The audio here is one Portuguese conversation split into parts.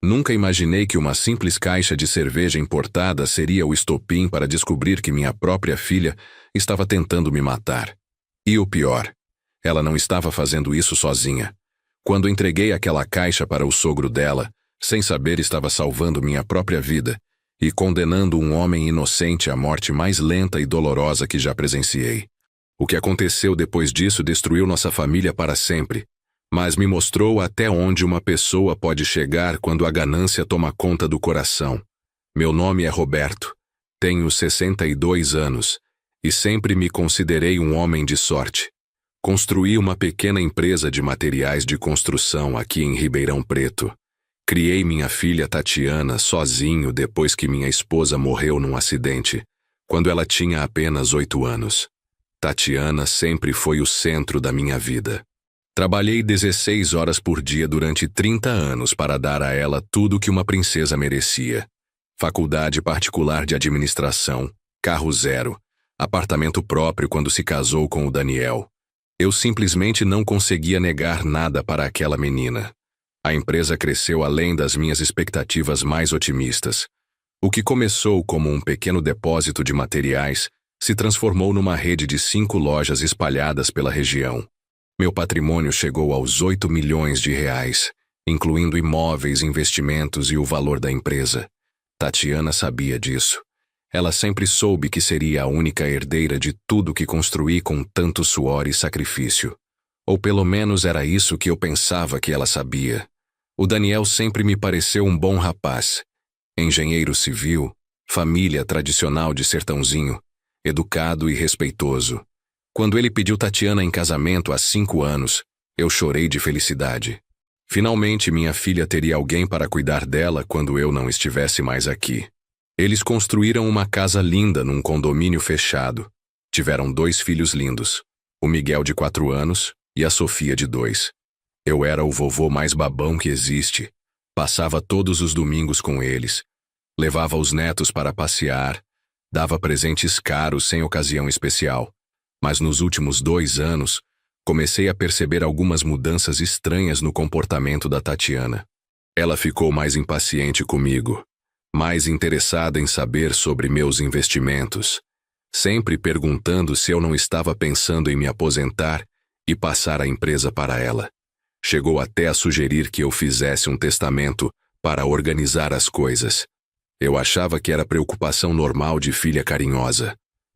Nunca imaginei que uma simples caixa de cerveja importada seria o estopim para descobrir que minha própria filha estava tentando me matar. E o pior, ela não estava fazendo isso sozinha. Quando entreguei aquela caixa para o sogro dela, sem saber estava salvando minha própria vida e condenando um homem inocente à morte mais lenta e dolorosa que já presenciei. O que aconteceu depois disso destruiu nossa família para sempre, mas me mostrou até onde uma pessoa pode chegar quando a ganância toma conta do coração. Meu nome é Roberto, tenho 62 anos e sempre me considerei um homem de sorte. Construí uma pequena empresa de materiais de construção aqui em Ribeirão Preto. Criei minha filha Tatiana sozinho depois que minha esposa morreu num acidente, quando ela tinha apenas 8 anos. Tatiana sempre foi o centro da minha vida. Trabalhei 16 horas por dia durante 30 anos para dar a ela tudo que uma princesa merecia. Faculdade particular de administração, carro zero, apartamento próprio quando se casou com o Daniel. Eu simplesmente não conseguia negar nada para aquela menina. A empresa cresceu além das minhas expectativas mais otimistas. O que começou como um pequeno depósito de materiais se transformou numa rede de 5 lojas espalhadas pela região. Meu patrimônio chegou aos 8 milhões de reais, incluindo imóveis, investimentos e o valor da empresa. Tatiana sabia disso. Ela sempre soube que seria a única herdeira de tudo que construí com tanto suor e sacrifício. Ou pelo menos era isso que eu pensava que ela sabia. O Daniel sempre me pareceu um bom rapaz. Engenheiro civil, família tradicional de sertãozinho, educado e respeitoso. Quando ele pediu Tatiana em casamento há 5 anos, eu chorei de felicidade. Finalmente minha filha teria alguém para cuidar dela quando eu não estivesse mais aqui. Eles construíram uma casa linda num condomínio fechado. Tiveram 2 filhos lindos, o Miguel de 4 anos e a Sofia de 2. Eu era o vovô mais babão que existe. Passava todos os domingos com eles. Levava os netos para passear. Dava presentes caros sem ocasião especial. Mas nos últimos 2 anos, comecei a perceber algumas mudanças estranhas no comportamento da Tatiana. Ela ficou mais impaciente comigo, mais interessada em saber sobre meus investimentos, sempre perguntando se eu não estava pensando em me aposentar e passar a empresa para ela. Chegou até a sugerir que eu fizesse um testamento para organizar as coisas. Eu achava que era preocupação normal de filha carinhosa.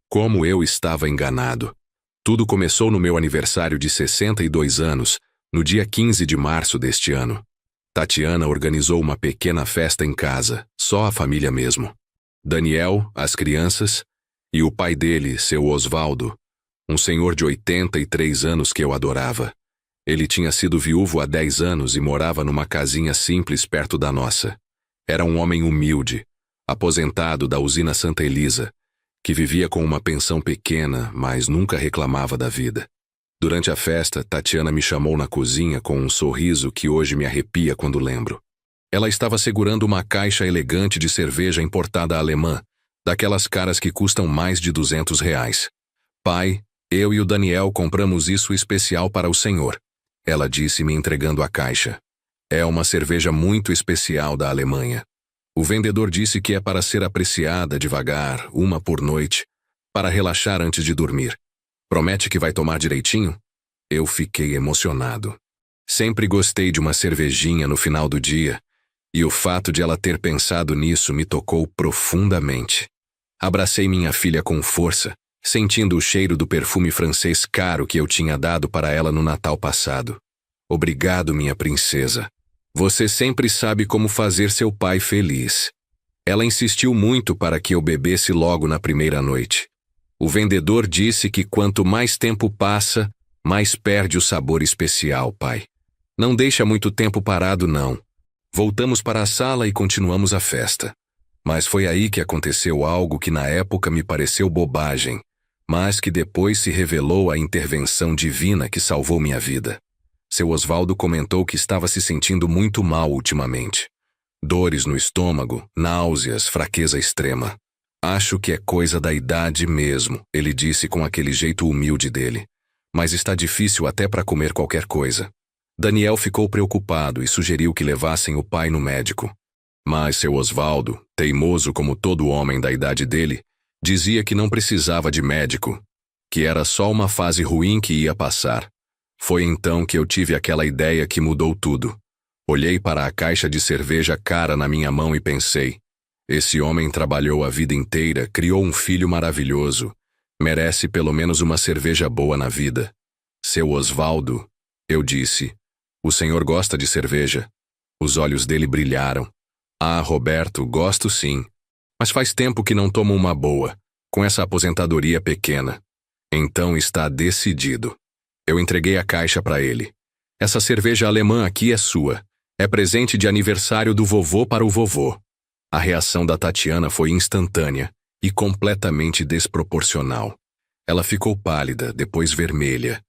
Como eu estava enganado. Tudo começou no meu aniversário de 62 anos, no dia 15 de março deste ano. Tatiana organizou uma pequena festa em casa, só a família mesmo. Daniel, as crianças, e o pai dele, seu Osvaldo, um senhor de 83 anos que eu adorava. Ele tinha sido viúvo há 10 anos e morava numa casinha simples perto da nossa. Era um homem humilde, aposentado da usina Santa Elisa, que vivia com uma pensão pequena, mas nunca reclamava da vida. Durante a festa, Tatiana me chamou na cozinha com um sorriso que hoje me arrepia quando lembro. Ela estava segurando uma caixa elegante de cerveja importada alemã, daquelas caras que custam mais de 200 reais. Pai, eu e o Daniel compramos isso especial para o senhor. Ela disse me entregando a caixa. É uma cerveja muito especial da Alemanha. O vendedor disse que é para ser apreciada devagar, uma por noite, para relaxar antes de dormir. Promete que vai tomar direitinho? Eu fiquei emocionado. Sempre gostei de uma cervejinha no final do dia, e o fato de ela ter pensado nisso me tocou profundamente. Abracei minha filha com força, sentindo o cheiro do perfume francês caro que eu tinha dado para ela no Natal passado. Obrigado, minha princesa. Você sempre sabe como fazer seu pai feliz. Ela insistiu muito para que eu bebesse logo na primeira noite. O vendedor disse que quanto mais tempo passa, mais perde o sabor especial, pai. Não deixa muito tempo parado, não. Voltamos para a sala e continuamos a festa. Mas foi aí que aconteceu algo que na época me pareceu bobagem, mas que depois se revelou a intervenção divina que salvou minha vida. Seu Osvaldo comentou que estava se sentindo muito mal ultimamente. Dores no estômago, náuseas, fraqueza extrema. Acho que é coisa da idade mesmo, ele disse com aquele jeito humilde dele. Mas está difícil até para comer qualquer coisa. Daniel ficou preocupado e sugeriu que levassem o pai no médico. Mas seu Osvaldo, teimoso como todo homem da idade dele, dizia que não precisava de médico, que era só uma fase ruim que ia passar. Foi então que eu tive aquela ideia que mudou tudo. Olhei para a caixa de cerveja cara na minha mão e pensei: esse homem trabalhou a vida inteira, criou um filho maravilhoso. Merece pelo menos uma cerveja boa na vida. Seu Osvaldo, eu disse, o senhor gosta de cerveja? Os olhos dele brilharam. Ah, Roberto, gosto sim. Mas faz tempo que não tomo uma boa, com essa aposentadoria pequena. Então está decidido. Eu entreguei a caixa para ele. Essa cerveja alemã aqui é sua. É presente de aniversário do vovô para o vovô. A reação da Tatiana foi instantânea e completamente desproporcional. Ela ficou pálida, depois vermelha,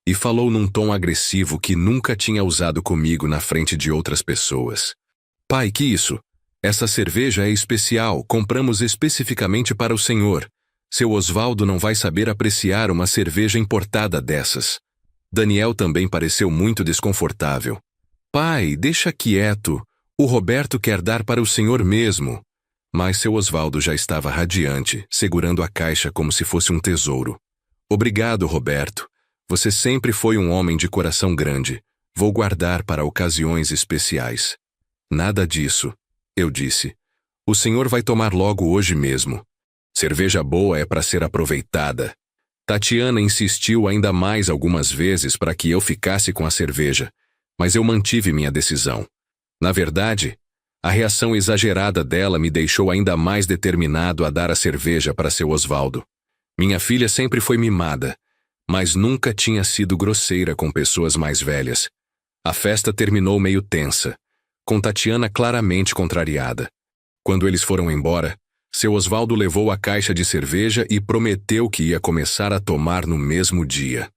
e falou num tom agressivo que nunca tinha usado comigo na frente de outras pessoas. Pai, que isso? Essa cerveja é especial, compramos especificamente para o senhor. Seu Osvaldo não vai saber apreciar uma cerveja importada dessas. Daniel também pareceu muito desconfortável. Pai, deixa quieto. O Roberto quer dar para o senhor mesmo. Mas seu Osvaldo já estava radiante, segurando a caixa como se fosse um tesouro. Obrigado, Roberto. Você sempre foi um homem de coração grande. Vou guardar para ocasiões especiais. Nada disso, eu disse. O senhor vai tomar logo hoje mesmo. Cerveja boa é para ser aproveitada. Tatiana insistiu ainda mais algumas vezes para que eu ficasse com a cerveja, mas eu mantive minha decisão. Na verdade, a reação exagerada dela me deixou ainda mais determinado a dar a cerveja para seu Osvaldo. Minha filha sempre foi mimada, mas nunca tinha sido grosseira com pessoas mais velhas. A festa terminou meio tensa, com Tatiana claramente contrariada. Quando eles foram embora, seu Osvaldo levou a caixa de cerveja e prometeu que ia começar a tomar no mesmo dia.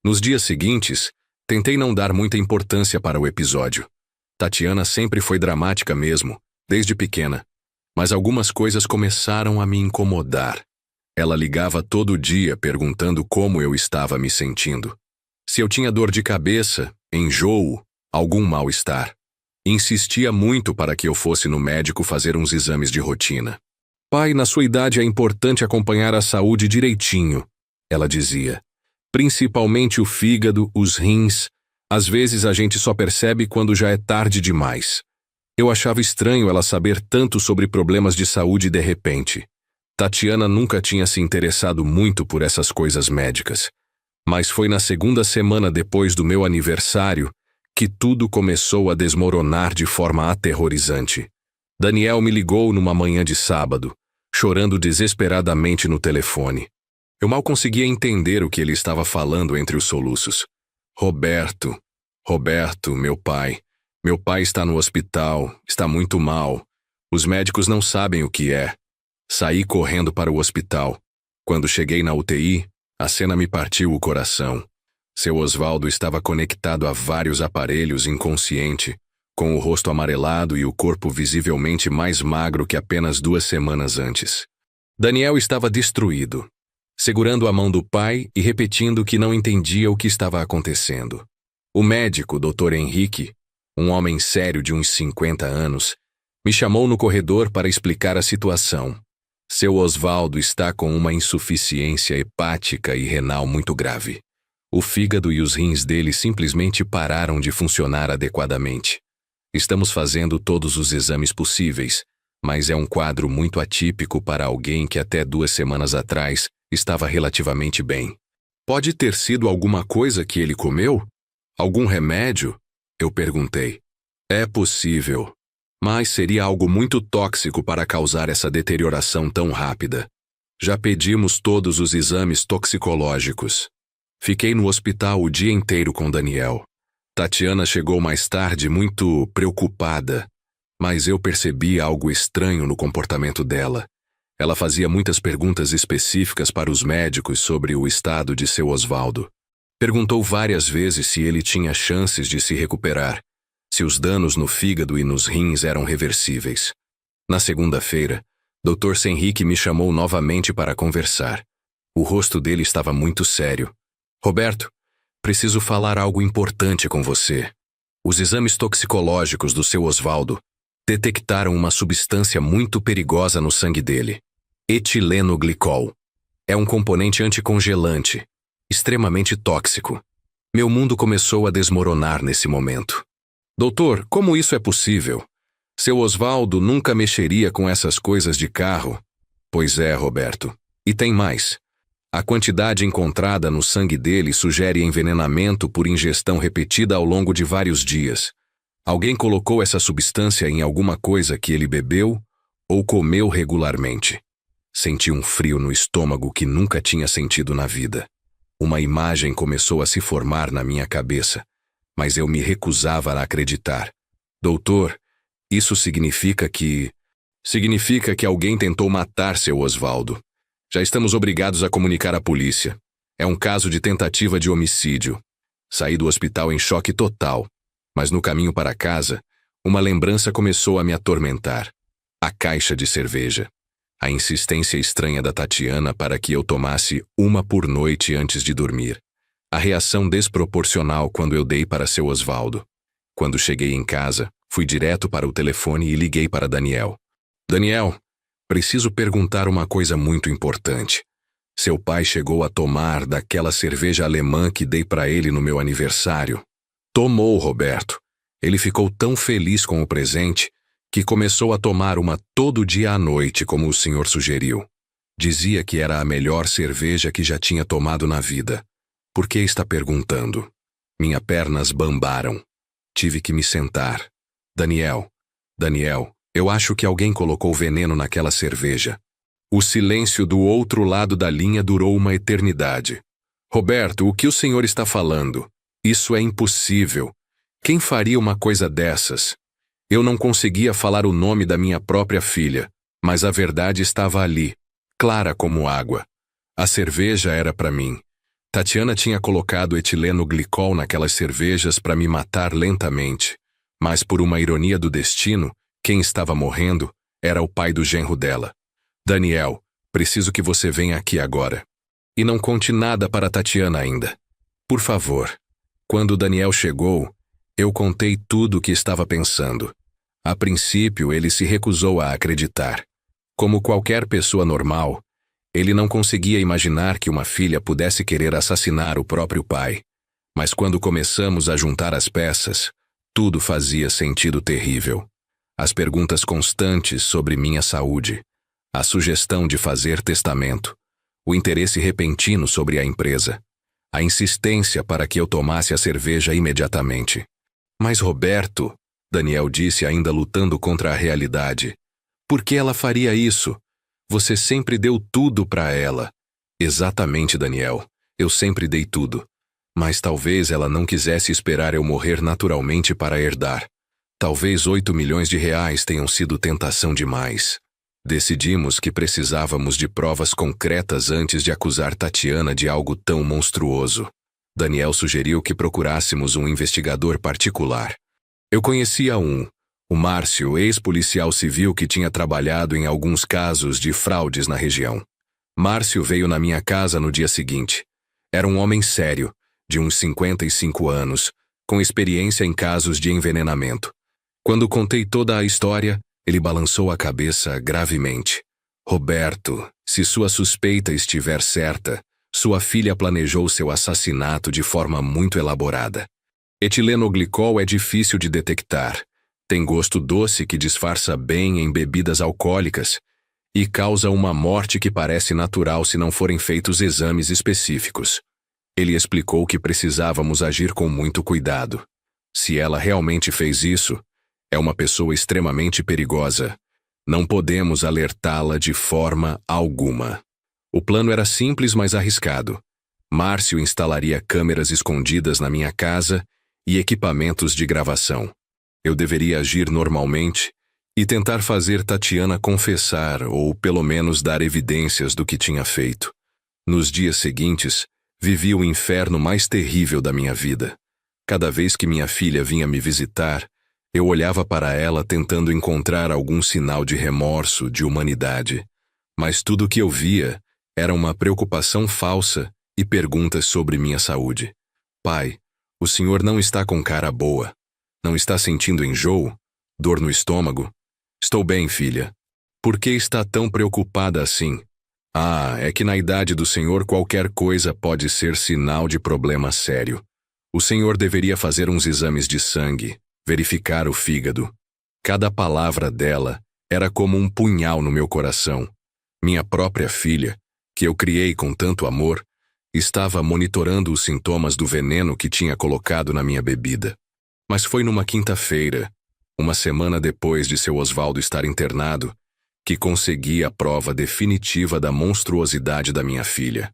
Nos dias seguintes, tentei não dar muita importância para o episódio. Tatiana sempre foi dramática mesmo, desde pequena. Mas algumas coisas começaram a me incomodar. Ela ligava todo dia perguntando como eu estava me sentindo. Se eu tinha dor de cabeça, enjoo, algum mal-estar. Insistia muito para que eu fosse no médico fazer uns exames de rotina. Pai, na sua idade é importante acompanhar a saúde direitinho, ela dizia. Principalmente o fígado, os rins. Às vezes a gente só percebe quando já é tarde demais. Eu achava estranho ela saber tanto sobre problemas de saúde de repente. Tatiana nunca tinha se interessado muito por essas coisas médicas. Mas foi na segunda semana depois do meu aniversário que tudo começou a desmoronar de forma aterrorizante. Daniel me ligou numa manhã de sábado, chorando desesperadamente no telefone. Eu mal conseguia entender o que ele estava falando entre os soluços. Roberto, meu pai está no hospital, está muito mal. Os médicos não sabem o que é. Saí correndo para o hospital. Quando cheguei na UTI, a cena me partiu o coração. Seu Osvaldo estava conectado a vários aparelhos inconsciente, com o rosto amarelado e o corpo visivelmente mais magro que apenas 2 semanas antes. Daniel estava destruído, segurando a mão do pai e repetindo que não entendia o que estava acontecendo. O médico, Dr. Henrique, um homem sério de uns 50 anos, me chamou no corredor para explicar a situação. Seu Osvaldo está com uma insuficiência hepática e renal muito grave. O fígado e os rins dele simplesmente pararam de funcionar adequadamente. Estamos fazendo todos os exames possíveis, mas é um quadro muito atípico para alguém que até 2 semanas atrás estava relativamente bem. Pode ter sido alguma coisa que ele comeu? Algum remédio? Eu perguntei. É possível, mas seria algo muito tóxico para causar essa deterioração tão rápida. Já pedimos todos os exames toxicológicos. Fiquei no hospital o dia inteiro com Daniel. Tatiana chegou mais tarde muito preocupada, mas eu percebi algo estranho no comportamento dela. Ela fazia muitas perguntas específicas para os médicos sobre o estado de seu Osvaldo. Perguntou várias vezes se ele tinha chances de se recuperar, se os danos no fígado e nos rins eram reversíveis. Na segunda-feira, Dr. Henrique me chamou novamente para conversar. O rosto dele estava muito sério. Roberto, preciso falar algo importante com você. Os exames toxicológicos do seu Osvaldo detectaram uma substância muito perigosa no sangue dele. Etilenoglicol. É um componente anticongelante, extremamente tóxico. Meu mundo começou a desmoronar nesse momento. Doutor, como isso é possível? Seu Osvaldo nunca mexeria com essas coisas de carro. Pois é, Roberto. E tem mais. A quantidade encontrada no sangue dele sugere envenenamento por ingestão repetida ao longo de vários dias. Alguém colocou essa substância em alguma coisa que ele bebeu ou comeu regularmente. Senti um frio no estômago que nunca tinha sentido na vida. Uma imagem começou a se formar na minha cabeça, mas eu me recusava a acreditar. Doutor, isso significa que alguém tentou matar seu Osvaldo. Já estamos obrigados a comunicar à polícia. É um caso de tentativa de homicídio. Saí do hospital em choque total, mas no caminho para casa, uma lembrança começou a me atormentar. A caixa de cerveja. A insistência estranha da Tatiana para que eu tomasse uma por noite antes de dormir. A reação desproporcional quando eu dei para seu Osvaldo. Quando cheguei em casa, fui direto para o telefone e liguei para Daniel. Daniel, preciso perguntar uma coisa muito importante. Seu pai chegou a tomar daquela cerveja alemã que dei para ele no meu aniversário? Tomou, Roberto. Ele ficou tão feliz com o presente que começou a tomar uma todo dia à noite, como o senhor sugeriu. Dizia que era a melhor cerveja que já tinha tomado na vida. Por que está perguntando? Minhas pernas bambaram. Tive que me sentar. Daniel, eu acho que alguém colocou veneno naquela cerveja. O silêncio do outro lado da linha durou uma eternidade. Roberto, o que o senhor está falando? Isso é impossível. Quem faria uma coisa dessas? Eu não conseguia falar o nome da minha própria filha, mas a verdade estava ali, clara como água. A cerveja era para mim. Tatiana tinha colocado etilenoglicol naquelas cervejas para me matar lentamente, mas por uma ironia do destino, quem estava morrendo era o pai do genro dela. Daniel, preciso que você venha aqui agora. E não conte nada para Tatiana ainda. Por favor. Quando Daniel chegou, eu contei tudo o que estava pensando. A princípio, ele se recusou a acreditar. Como qualquer pessoa normal, ele não conseguia imaginar que uma filha pudesse querer assassinar o próprio pai. Mas quando começamos a juntar as peças, tudo fazia sentido terrível. As perguntas constantes sobre minha saúde, a sugestão de fazer testamento, o interesse repentino sobre a empresa, a insistência para que eu tomasse a cerveja imediatamente. Mas Roberto, Daniel disse ainda lutando contra a realidade. Por que ela faria isso? Você sempre deu tudo para ela. Exatamente, Daniel. Eu sempre dei tudo. Mas talvez ela não quisesse esperar eu morrer naturalmente para herdar. Talvez 8 milhões de reais tenham sido tentação demais. Decidimos que precisávamos de provas concretas antes de acusar Tatiana de algo tão monstruoso. Daniel sugeriu que procurássemos um investigador particular. Eu conhecia o Márcio, ex-policial civil que tinha trabalhado em alguns casos de fraudes na região. Márcio veio na minha casa no dia seguinte. Era um homem sério, de uns 55 anos, com experiência em casos de envenenamento. Quando contei toda a história, ele balançou a cabeça gravemente. Roberto, se sua suspeita estiver certa, sua filha planejou seu assassinato de forma muito elaborada. Etilenoglicol é difícil de detectar. Tem gosto doce que disfarça bem em bebidas alcoólicas e causa uma morte que parece natural se não forem feitos exames específicos. Ele explicou que precisávamos agir com muito cuidado. Se ela realmente fez isso, é uma pessoa extremamente perigosa. Não podemos alertá-la de forma alguma. O plano era simples, mas arriscado. Márcio instalaria câmeras escondidas na minha casa e equipamentos de gravação. Eu deveria agir normalmente e tentar fazer Tatiana confessar ou pelo menos dar evidências do que tinha feito. Nos dias seguintes, vivi o inferno mais terrível da minha vida. Cada vez que minha filha vinha me visitar, eu olhava para ela tentando encontrar algum sinal de remorso, de humanidade. Mas tudo o que eu via era uma preocupação falsa e perguntas sobre minha saúde. Pai, o senhor não está com cara boa. Não está sentindo enjoo? Dor no estômago? Estou bem, filha. Por que está tão preocupada assim? Ah, é que na idade do senhor qualquer coisa pode ser sinal de problema sério. O senhor deveria fazer uns exames de sangue, verificar o fígado. Cada palavra dela era como um punhal no meu coração. Minha própria filha, que eu criei com tanto amor, estava monitorando os sintomas do veneno que tinha colocado na minha bebida. Mas foi numa quinta-feira, uma semana depois de seu Osvaldo estar internado, que consegui a prova definitiva da monstruosidade da minha filha.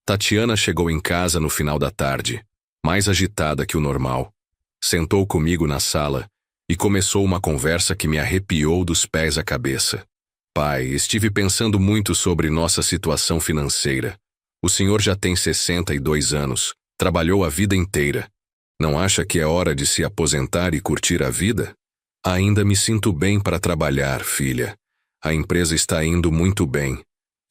Tatiana chegou em casa no final da tarde, mais agitada que o normal. Sentou comigo na sala e começou uma conversa que me arrepiou dos pés à cabeça. Pai, estive pensando muito sobre nossa situação financeira. O senhor já tem 62 anos, trabalhou a vida inteira. Não acha que é hora de se aposentar e curtir a vida? Ainda me sinto bem para trabalhar, filha. A empresa está indo muito bem.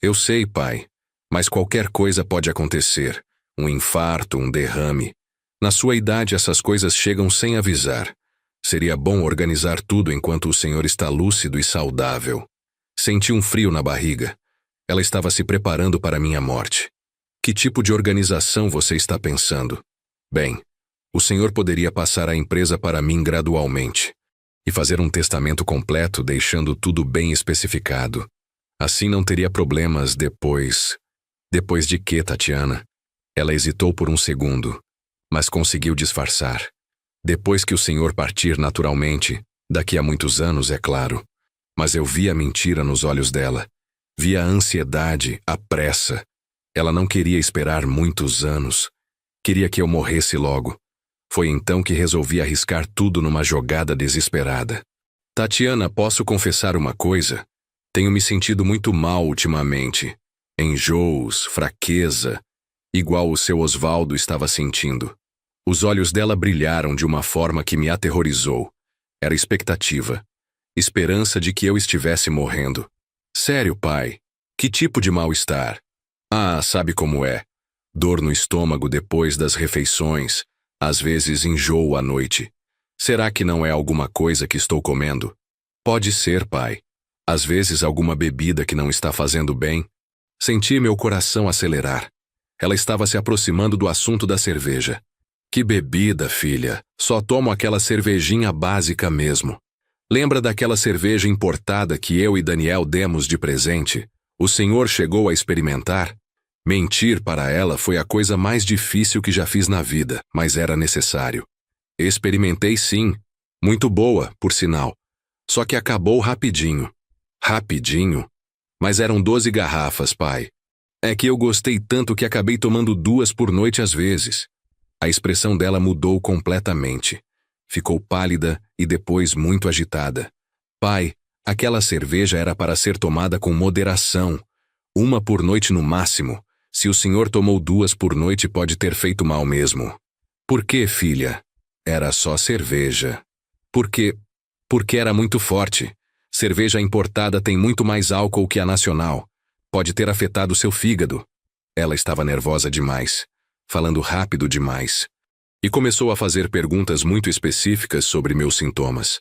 Eu sei, pai, mas qualquer coisa pode acontecer. Um infarto, um derrame. Na sua idade essas coisas chegam sem avisar. Seria bom organizar tudo enquanto o senhor está lúcido e saudável. Senti um frio na barriga. Ela estava se preparando para minha morte. Que tipo de organização você está pensando? Bem, o senhor poderia passar a empresa para mim gradualmente e fazer um testamento completo deixando tudo bem especificado. Assim não teria problemas depois. Depois de quê, Tatiana? Ela hesitou por um segundo, mas conseguiu disfarçar. Depois que o senhor partir naturalmente, daqui a muitos anos, é claro. Mas eu vi a mentira nos olhos dela. Vi a ansiedade, a pressa. Ela não queria esperar muitos anos. Queria que eu morresse logo. Foi então que resolvi arriscar tudo numa jogada desesperada. Tatiana, posso confessar uma coisa? Tenho me sentido muito mal ultimamente. Enjoos, fraqueza, igual o seu Osvaldo estava sentindo. Os olhos dela brilharam de uma forma que me aterrorizou. Era expectativa. Esperança de que eu estivesse morrendo. Sério, pai? Que tipo de mal-estar? Ah, sabe como é. Dor no estômago depois das refeições. Às vezes enjoo à noite. Será que não é alguma coisa que estou comendo? Pode ser, pai. Às vezes alguma bebida que não está fazendo bem. Senti meu coração acelerar. Ela estava se aproximando do assunto da cerveja. Que bebida, filha. Só tomo aquela cervejinha básica mesmo. Lembra daquela cerveja importada que eu e Daniel demos de presente? O senhor chegou a experimentar? Mentir para ela foi a coisa mais difícil que já fiz na vida, mas era necessário. Experimentei sim. Muito boa, por sinal. Só que acabou rapidinho. Rapidinho? Mas eram 12 garrafas, pai. É que eu gostei tanto que acabei tomando 2 por noite às vezes. A expressão dela mudou completamente. Ficou pálida e depois muito agitada. Pai, aquela cerveja era para ser tomada com moderação. 1 por noite no máximo. Se o senhor tomou 2 por noite, pode ter feito mal mesmo. Por quê, filha? Era só cerveja. Por quê? Porque era muito forte. Cerveja importada tem muito mais álcool que a nacional. Pode ter afetado seu fígado. Ela estava nervosa demais, falando rápido demais. E começou a fazer perguntas muito específicas sobre meus sintomas.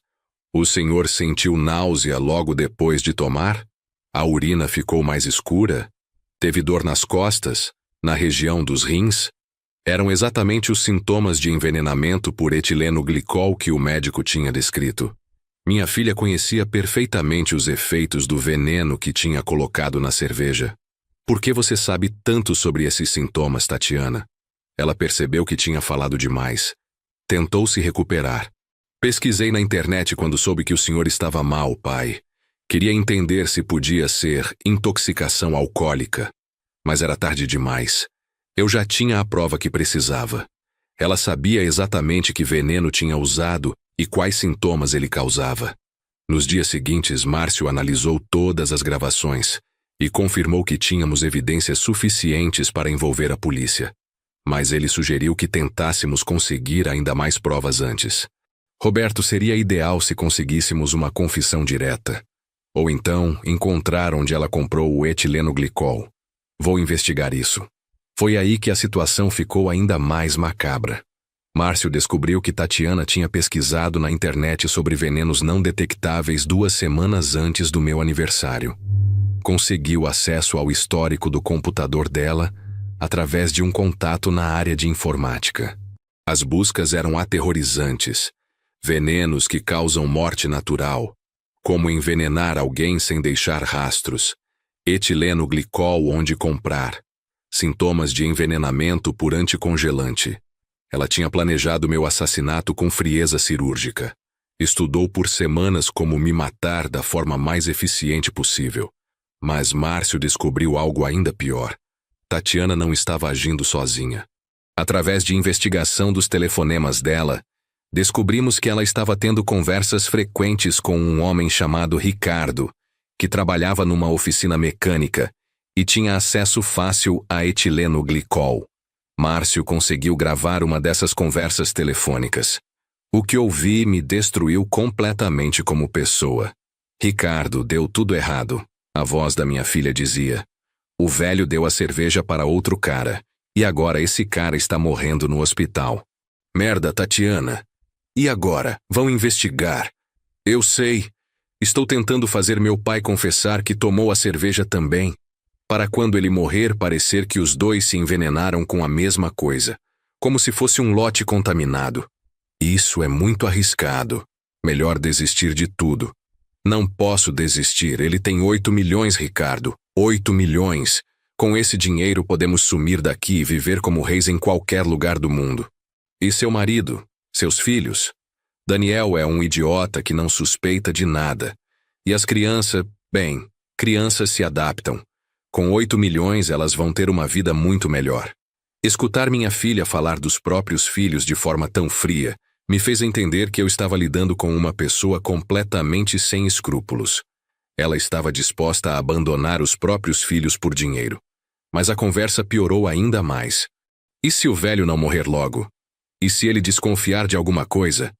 O senhor sentiu náusea logo depois de tomar? A urina ficou mais escura? Teve dor nas costas? Na região dos rins? Eram exatamente os sintomas de envenenamento por etileno glicol que o médico tinha descrito. Minha filha conhecia perfeitamente os efeitos do veneno que tinha colocado na cerveja. Por que você sabe tanto sobre esses sintomas, Tatiana? Ela percebeu que tinha falado demais. Tentou se recuperar. Pesquisei na internet quando soube que o senhor estava mal, pai. Queria entender se podia ser intoxicação alcoólica. Mas era tarde demais. Eu já tinha a prova que precisava. Ela sabia exatamente que veneno tinha usado e quais sintomas ele causava. Nos dias seguintes, Márcio analisou todas as gravações e confirmou que tínhamos evidências suficientes para envolver a polícia. Mas ele sugeriu que tentássemos conseguir ainda mais provas antes. Roberto, seria ideal se conseguíssemos uma confissão direta. Ou então, encontrar onde ela comprou o etileno glicol. Vou investigar isso. Foi aí que a situação ficou ainda mais macabra. Márcio descobriu que Tatiana tinha pesquisado na internet sobre venenos não detectáveis 2 semanas antes do meu aniversário. Conseguiu acesso ao histórico do computador dela através de um contato na área de informática. As buscas eram aterrorizantes. Venenos que causam morte natural, como envenenar alguém sem deixar rastros, etileno glicol onde comprar, sintomas de envenenamento por anticongelante. Ela tinha planejado meu assassinato com frieza cirúrgica. Estudou por semanas como me matar da forma mais eficiente possível. Mas Márcio descobriu algo ainda pior. Tatiana não estava agindo sozinha. Através de investigação dos telefonemas dela, descobrimos que ela estava tendo conversas frequentes com um homem chamado Ricardo, que trabalhava numa oficina mecânica e tinha acesso fácil a etileno glicol. Márcio conseguiu gravar uma dessas conversas telefônicas. O que ouvi me destruiu completamente como pessoa. Ricardo deu tudo errado. A voz da minha filha dizia: o velho deu a cerveja para outro cara, e agora esse cara está morrendo no hospital. Merda, Tatiana. E agora? Vão investigar. Eu sei. Estou tentando fazer meu pai confessar que tomou a cerveja também, para quando ele morrer parecer que os dois se envenenaram com a mesma coisa, como se fosse um lote contaminado. Isso é muito arriscado. Melhor desistir de tudo. Não posso desistir, ele tem 8 milhões, Ricardo. 8 milhões. Com esse dinheiro podemos sumir daqui e viver como reis em qualquer lugar do mundo. E seu marido? Seus filhos? Daniel é um idiota que não suspeita de nada. E as crianças, bem, crianças se adaptam. Com 8 milhões elas vão ter uma vida muito melhor. Escutar minha filha falar dos próprios filhos de forma tão fria me fez entender que eu estava lidando com uma pessoa completamente sem escrúpulos. Ela estava disposta a abandonar os próprios filhos por dinheiro. Mas a conversa piorou ainda mais. E se o velho não morrer logo? E se ele desconfiar de alguma coisa?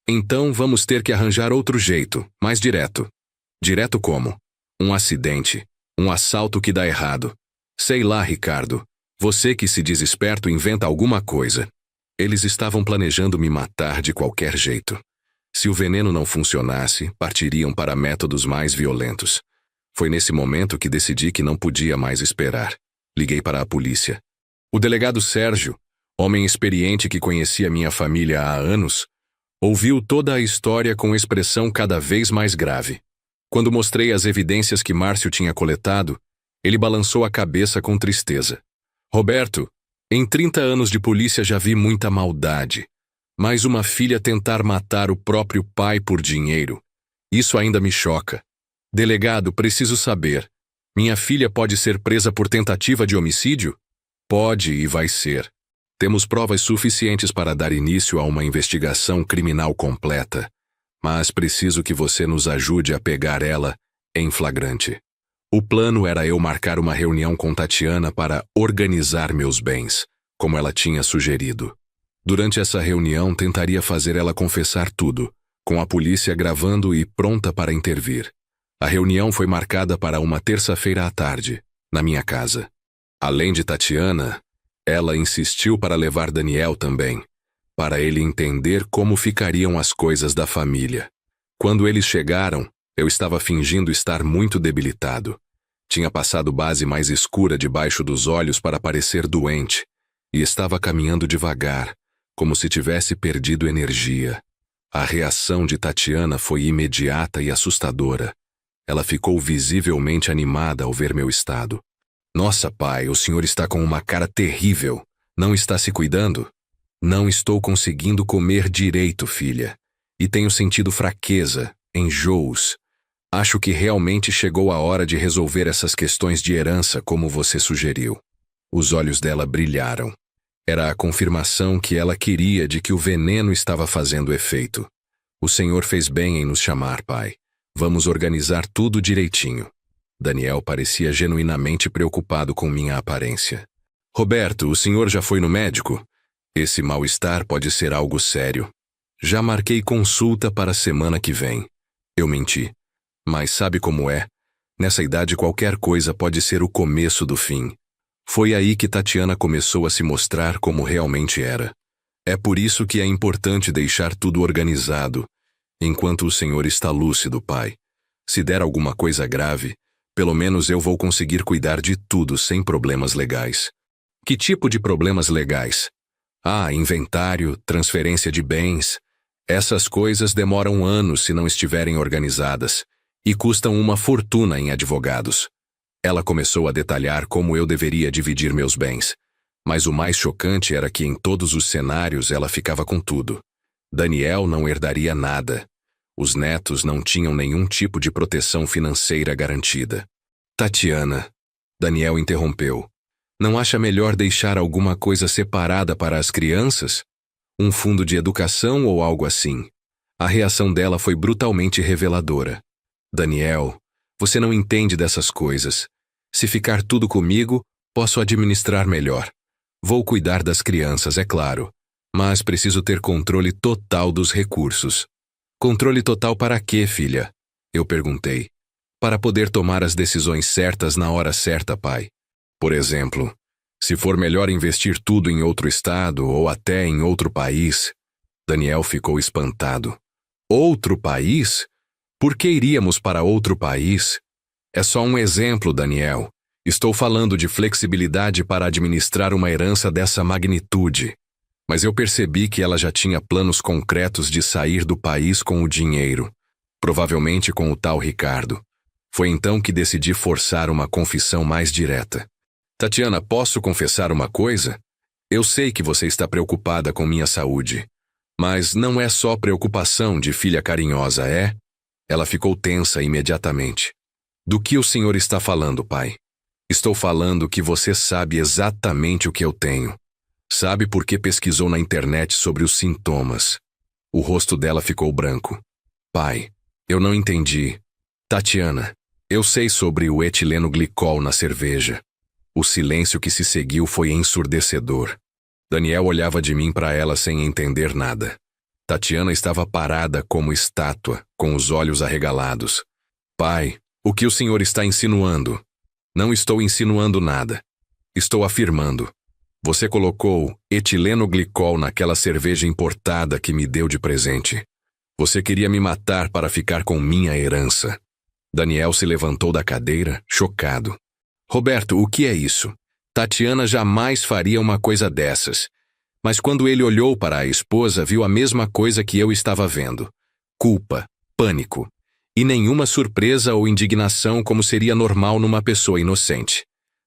Então vamos ter que arranjar outro jeito, mais direto. Direto como? Um acidente. Um assalto que dá errado. Sei lá, Ricardo. Você que se diz esperto inventa alguma coisa. Eles estavam planejando me matar de qualquer jeito. Se o veneno não funcionasse, partiriam para métodos mais violentos. Foi nesse momento que decidi que não podia mais esperar. Liguei para a polícia. O delegado Sérgio, homem experiente que conhecia minha família há anos, ouviu toda a história com expressão cada vez mais grave. Quando mostrei as evidências que Márcio tinha coletado, ele balançou a cabeça com tristeza. Roberto, em 30 anos de polícia já vi muita maldade. Mas uma filha tentar matar o próprio pai por dinheiro. Isso ainda me choca. Delegado, preciso saber. Minha filha pode ser presa por tentativa de homicídio? Pode e vai ser. Temos provas suficientes para dar início a uma investigação criminal completa. Mas preciso que você nos ajude a pegar ela em flagrante. O plano era eu marcar uma reunião com Tatiana para organizar meus bens, como ela tinha sugerido. Durante essa reunião, tentaria fazer ela confessar tudo, com a polícia gravando e pronta para intervir. A reunião foi marcada para uma terça-feira à tarde, na minha casa. Além de Tatiana, ela insistiu para levar Daniel também, para ele entender como ficariam as coisas da família. Quando eles chegaram, eu estava fingindo estar muito debilitado. Tinha passado base mais escura debaixo dos olhos para parecer doente, e estava caminhando devagar, como se tivesse perdido energia. A reação de Tatiana foi imediata e assustadora. Ela ficou visivelmente animada ao ver meu estado. Nossa, pai, o senhor está com uma cara terrível. Não está se cuidando? Não estou conseguindo comer direito, filha. E tenho sentido fraqueza, enjoos. Acho que realmente chegou a hora de resolver essas questões de herança como você sugeriu. Os olhos dela brilharam. Era a confirmação que ela queria de que o veneno estava fazendo efeito. O senhor fez bem em nos chamar, pai. Vamos organizar tudo direitinho. Daniel parecia genuinamente preocupado com minha aparência. Roberto, o senhor já foi no médico? Esse mal-estar pode ser algo sério. Já marquei consulta para a semana que vem. Eu menti. Mas sabe como é? Nessa idade qualquer coisa pode ser o começo do fim. Foi aí que Tatiana começou a se mostrar como realmente era. É por isso que é importante deixar tudo organizado, enquanto o senhor está lúcido, pai. Se der alguma coisa grave, pelo menos eu vou conseguir cuidar de tudo sem problemas legais. Que tipo de problemas legais? Inventário, transferência de bens. Essas coisas demoram anos se não estiverem organizadas e custam uma fortuna em advogados. Ela começou a detalhar como eu deveria dividir meus bens. Mas o mais chocante era que em todos os cenários ela ficava com tudo. Daniel não herdaria nada. Os netos não tinham nenhum tipo de proteção financeira garantida. Tatiana, Daniel interrompeu. Não acha melhor deixar alguma coisa separada para as crianças? Um fundo de educação ou algo assim? A reação dela foi brutalmente reveladora. Daniel, você não entende dessas coisas. Se ficar tudo comigo, posso administrar melhor. Vou cuidar das crianças, é claro, mas preciso ter controle total dos recursos. Controle total para quê, filha? Eu perguntei. Para poder tomar as decisões certas na hora certa, pai. Por exemplo, se for melhor investir tudo em outro estado ou até em outro país. Daniel ficou espantado. Outro país? Por que iríamos para outro país? É só um exemplo, Daniel. Estou falando de flexibilidade para administrar uma herança dessa magnitude. Mas eu percebi que ela já tinha planos concretos de sair do país com o dinheiro. Provavelmente com o tal Ricardo. Foi então que decidi forçar uma confissão mais direta. Tatiana, posso confessar uma coisa? Eu sei que você está preocupada com minha saúde. Mas não é só preocupação de filha carinhosa, é? Ela ficou tensa imediatamente. Do que o senhor está falando, pai? Estou falando que você sabe exatamente o que eu tenho. Sabe por que pesquisou na internet sobre os sintomas. O rosto dela ficou branco. Pai, eu não entendi. Tatiana, eu sei sobre o etileno glicol na cerveja. O silêncio que se seguiu foi ensurdecedor. Daniel olhava de mim para ela sem entender nada. Tatiana estava parada como estátua, com os olhos arregalados. Pai, o que o senhor está insinuando? Não estou insinuando nada. Estou afirmando. Você colocou etileno glicol naquela cerveja importada que me deu de presente. Você queria me matar para ficar com minha herança. Daniel se levantou da cadeira, chocado. Roberto, o que é isso? Tatiana jamais faria uma coisa dessas. Mas quando ele olhou para a esposa, viu a mesma coisa que eu estava vendo. Culpa, pânico. E nenhuma surpresa ou indignação como seria normal numa pessoa inocente.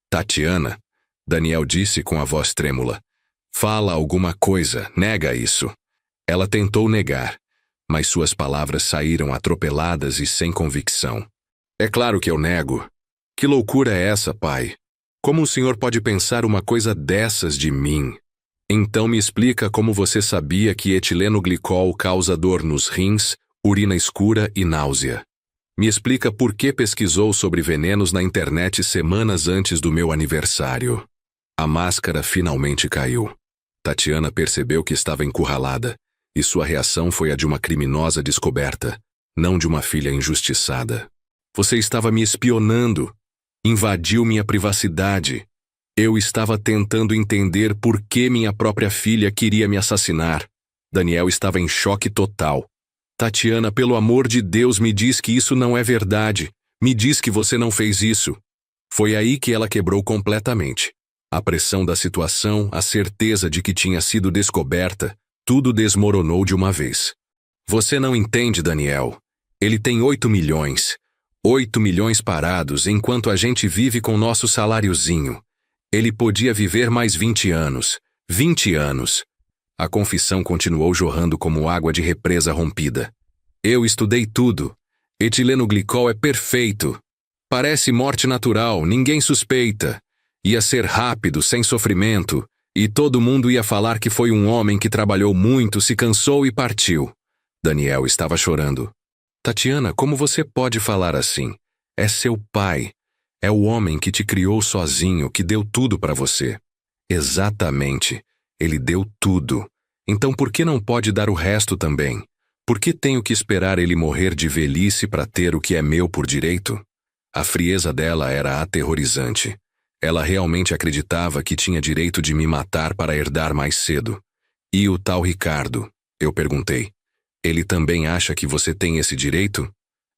Tatiana, Daniel disse com a voz trêmula. Fala alguma coisa, nega isso. Ela tentou negar, mas suas palavras saíram atropeladas e sem convicção. É claro que eu nego. Que loucura é essa, pai? Como o senhor pode pensar uma coisa dessas de mim? Então me explica como você sabia que etileno glicol causa dor nos rins, urina escura e náusea. Me explica por que pesquisou sobre venenos na internet semanas antes do meu aniversário. A máscara finalmente caiu. Tatiana percebeu que estava encurralada, e sua reação foi a de uma criminosa descoberta, não de uma filha injustiçada. Você estava me espionando. Invadiu minha privacidade. Eu estava tentando entender por que minha própria filha queria me assassinar. Daniel estava em choque total. Tatiana, pelo amor de Deus, me diz que isso não é verdade. Me diz que você não fez isso. Foi aí que ela quebrou completamente. A pressão da situação, a certeza de que tinha sido descoberta, tudo desmoronou de uma vez. Você não entende, Daniel. Ele tem 8 milhões. 8 milhões parados enquanto a gente vive com nosso saláriozinho. Ele podia viver mais 20 anos. 20 anos. A confissão continuou jorrando como água de represa rompida. Eu estudei tudo. Etileno glicol é perfeito. Parece morte natural, ninguém suspeita. Ia ser rápido, sem sofrimento, e todo mundo ia falar que foi um homem que trabalhou muito, se cansou e partiu. Daniel estava chorando. Tatiana, como você pode falar assim? É seu pai. É o homem que te criou sozinho, que deu tudo para você. Exatamente. Ele deu tudo. Então por que não pode dar o resto também? Por que tenho que esperar ele morrer de velhice para ter o que é meu por direito? A frieza dela era aterrorizante. Ela realmente acreditava que tinha direito de me matar para herdar mais cedo. E o tal Ricardo? Eu perguntei. Ele também acha que você tem esse direito?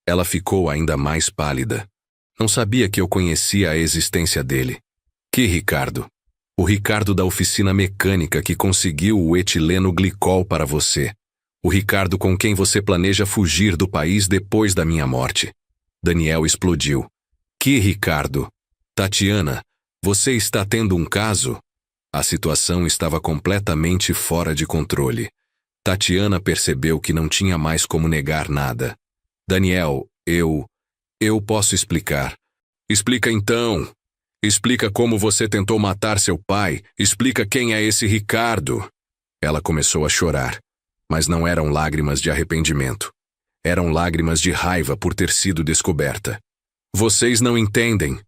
Ela ficou ainda mais pálida. Não sabia que eu conhecia a existência dele. Que Ricardo? O Ricardo da oficina mecânica que conseguiu o etileno glicol para você. O Ricardo com quem você planeja fugir do país depois da minha morte. Daniel explodiu. Que Ricardo? Tatiana, você está tendo um caso? A situação estava completamente fora de controle. Tatiana percebeu que não tinha mais como negar nada. Daniel, eu posso explicar. Explica então. Explica como você tentou matar seu pai. Explica quem é esse Ricardo. Ela começou a chorar, mas não eram lágrimas de arrependimento. Eram lágrimas de raiva por ter sido descoberta. Vocês não entendem.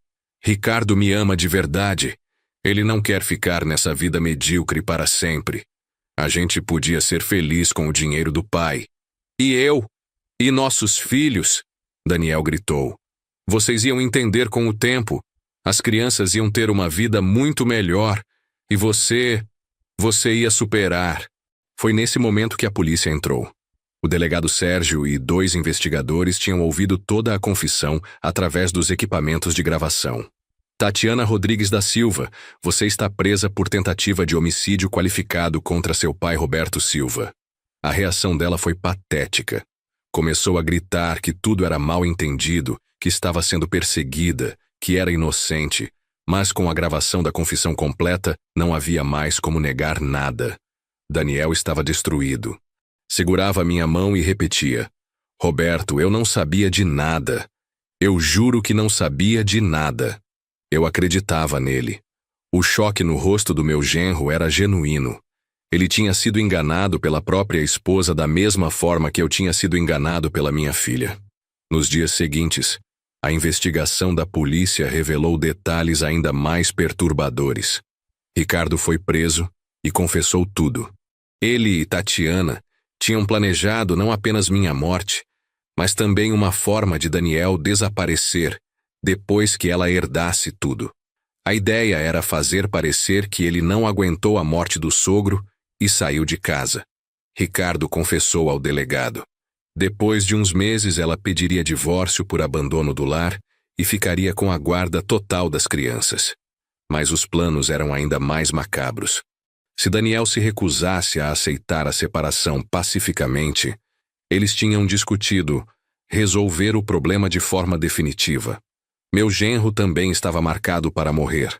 Ricardo me ama de verdade. Ele não quer ficar nessa vida medíocre para sempre. A gente podia ser feliz com o dinheiro do pai. E eu? E nossos filhos? Daniel gritou. Vocês iam entender com o tempo. As crianças iam ter uma vida muito melhor. E você ia superar. Foi nesse momento que a polícia entrou. O delegado Sérgio e 2 investigadores tinham ouvido toda a confissão através dos equipamentos de gravação. Tatiana Rodrigues da Silva, você está presa por tentativa de homicídio qualificado contra seu pai Roberto Silva. A reação dela foi patética. Começou a gritar que tudo era mal entendido, que estava sendo perseguida, que era inocente, mas com a gravação da confissão completa, não havia mais como negar nada. Daniel estava destruído. Segurava minha mão e repetia: Roberto, eu não sabia de nada. Eu juro que não sabia de nada. Eu acreditava nele. O choque no rosto do meu genro era genuíno. Ele tinha sido enganado pela própria esposa da mesma forma que eu tinha sido enganado pela minha filha. Nos dias seguintes, a investigação da polícia revelou detalhes ainda mais perturbadores. Ricardo foi preso e confessou tudo. Ele e Tatiana tinham planejado não apenas minha morte, mas também uma forma de Daniel desaparecer depois que ela herdasse tudo. A ideia era fazer parecer que ele não aguentou a morte do sogro e saiu de casa. Ricardo confessou ao delegado. Depois de uns meses, ela pediria divórcio por abandono do lar e ficaria com a guarda total das crianças. Mas os planos eram ainda mais macabros. Se Daniel se recusasse a aceitar a separação pacificamente, eles tinham discutido resolver o problema de forma definitiva. Meu genro também estava marcado para morrer.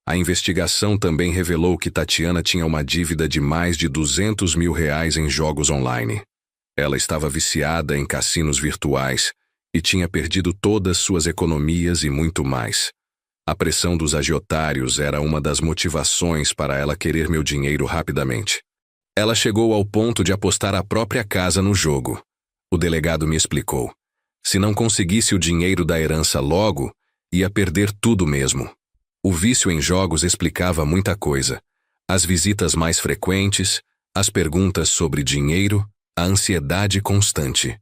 A investigação também revelou que Tatiana tinha uma dívida de mais de R$200 mil em jogos online. Ela estava viciada em cassinos virtuais e tinha perdido todas suas economias e muito mais. A pressão dos agiotários era uma das motivações para ela querer meu dinheiro rapidamente. Ela chegou ao ponto de apostar a própria casa no jogo. O delegado me explicou. Se não conseguisse o dinheiro da herança logo, ia perder tudo mesmo. O vício em jogos explicava muita coisa. As visitas mais frequentes, as perguntas sobre dinheiro, a ansiedade constante.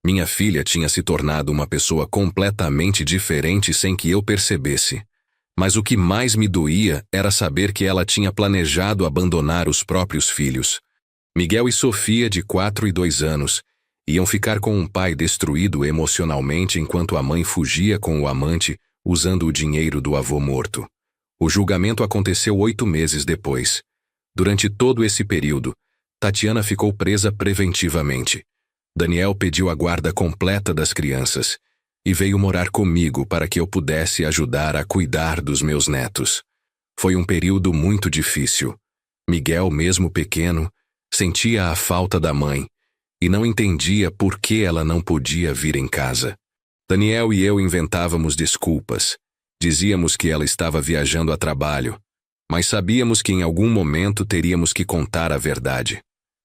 Minha filha tinha se tornado uma pessoa completamente diferente sem que eu percebesse. Mas o que mais me doía era saber que ela tinha planejado abandonar os próprios filhos. Miguel e Sofia, de 4 e 2 anos, iam ficar com um pai destruído emocionalmente enquanto a mãe fugia com o amante, usando o dinheiro do avô morto. O julgamento aconteceu 8 meses depois. Durante todo esse período, Tatiana ficou presa preventivamente. Daniel pediu a guarda completa das crianças e veio morar comigo para que eu pudesse ajudar a cuidar dos meus netos. Foi um período muito difícil. Miguel, mesmo pequeno, sentia a falta da mãe e não entendia por que ela não podia vir em casa. Daniel e eu inventávamos desculpas. Dizíamos que ela estava viajando a trabalho, mas sabíamos que em algum momento teríamos que contar a verdade.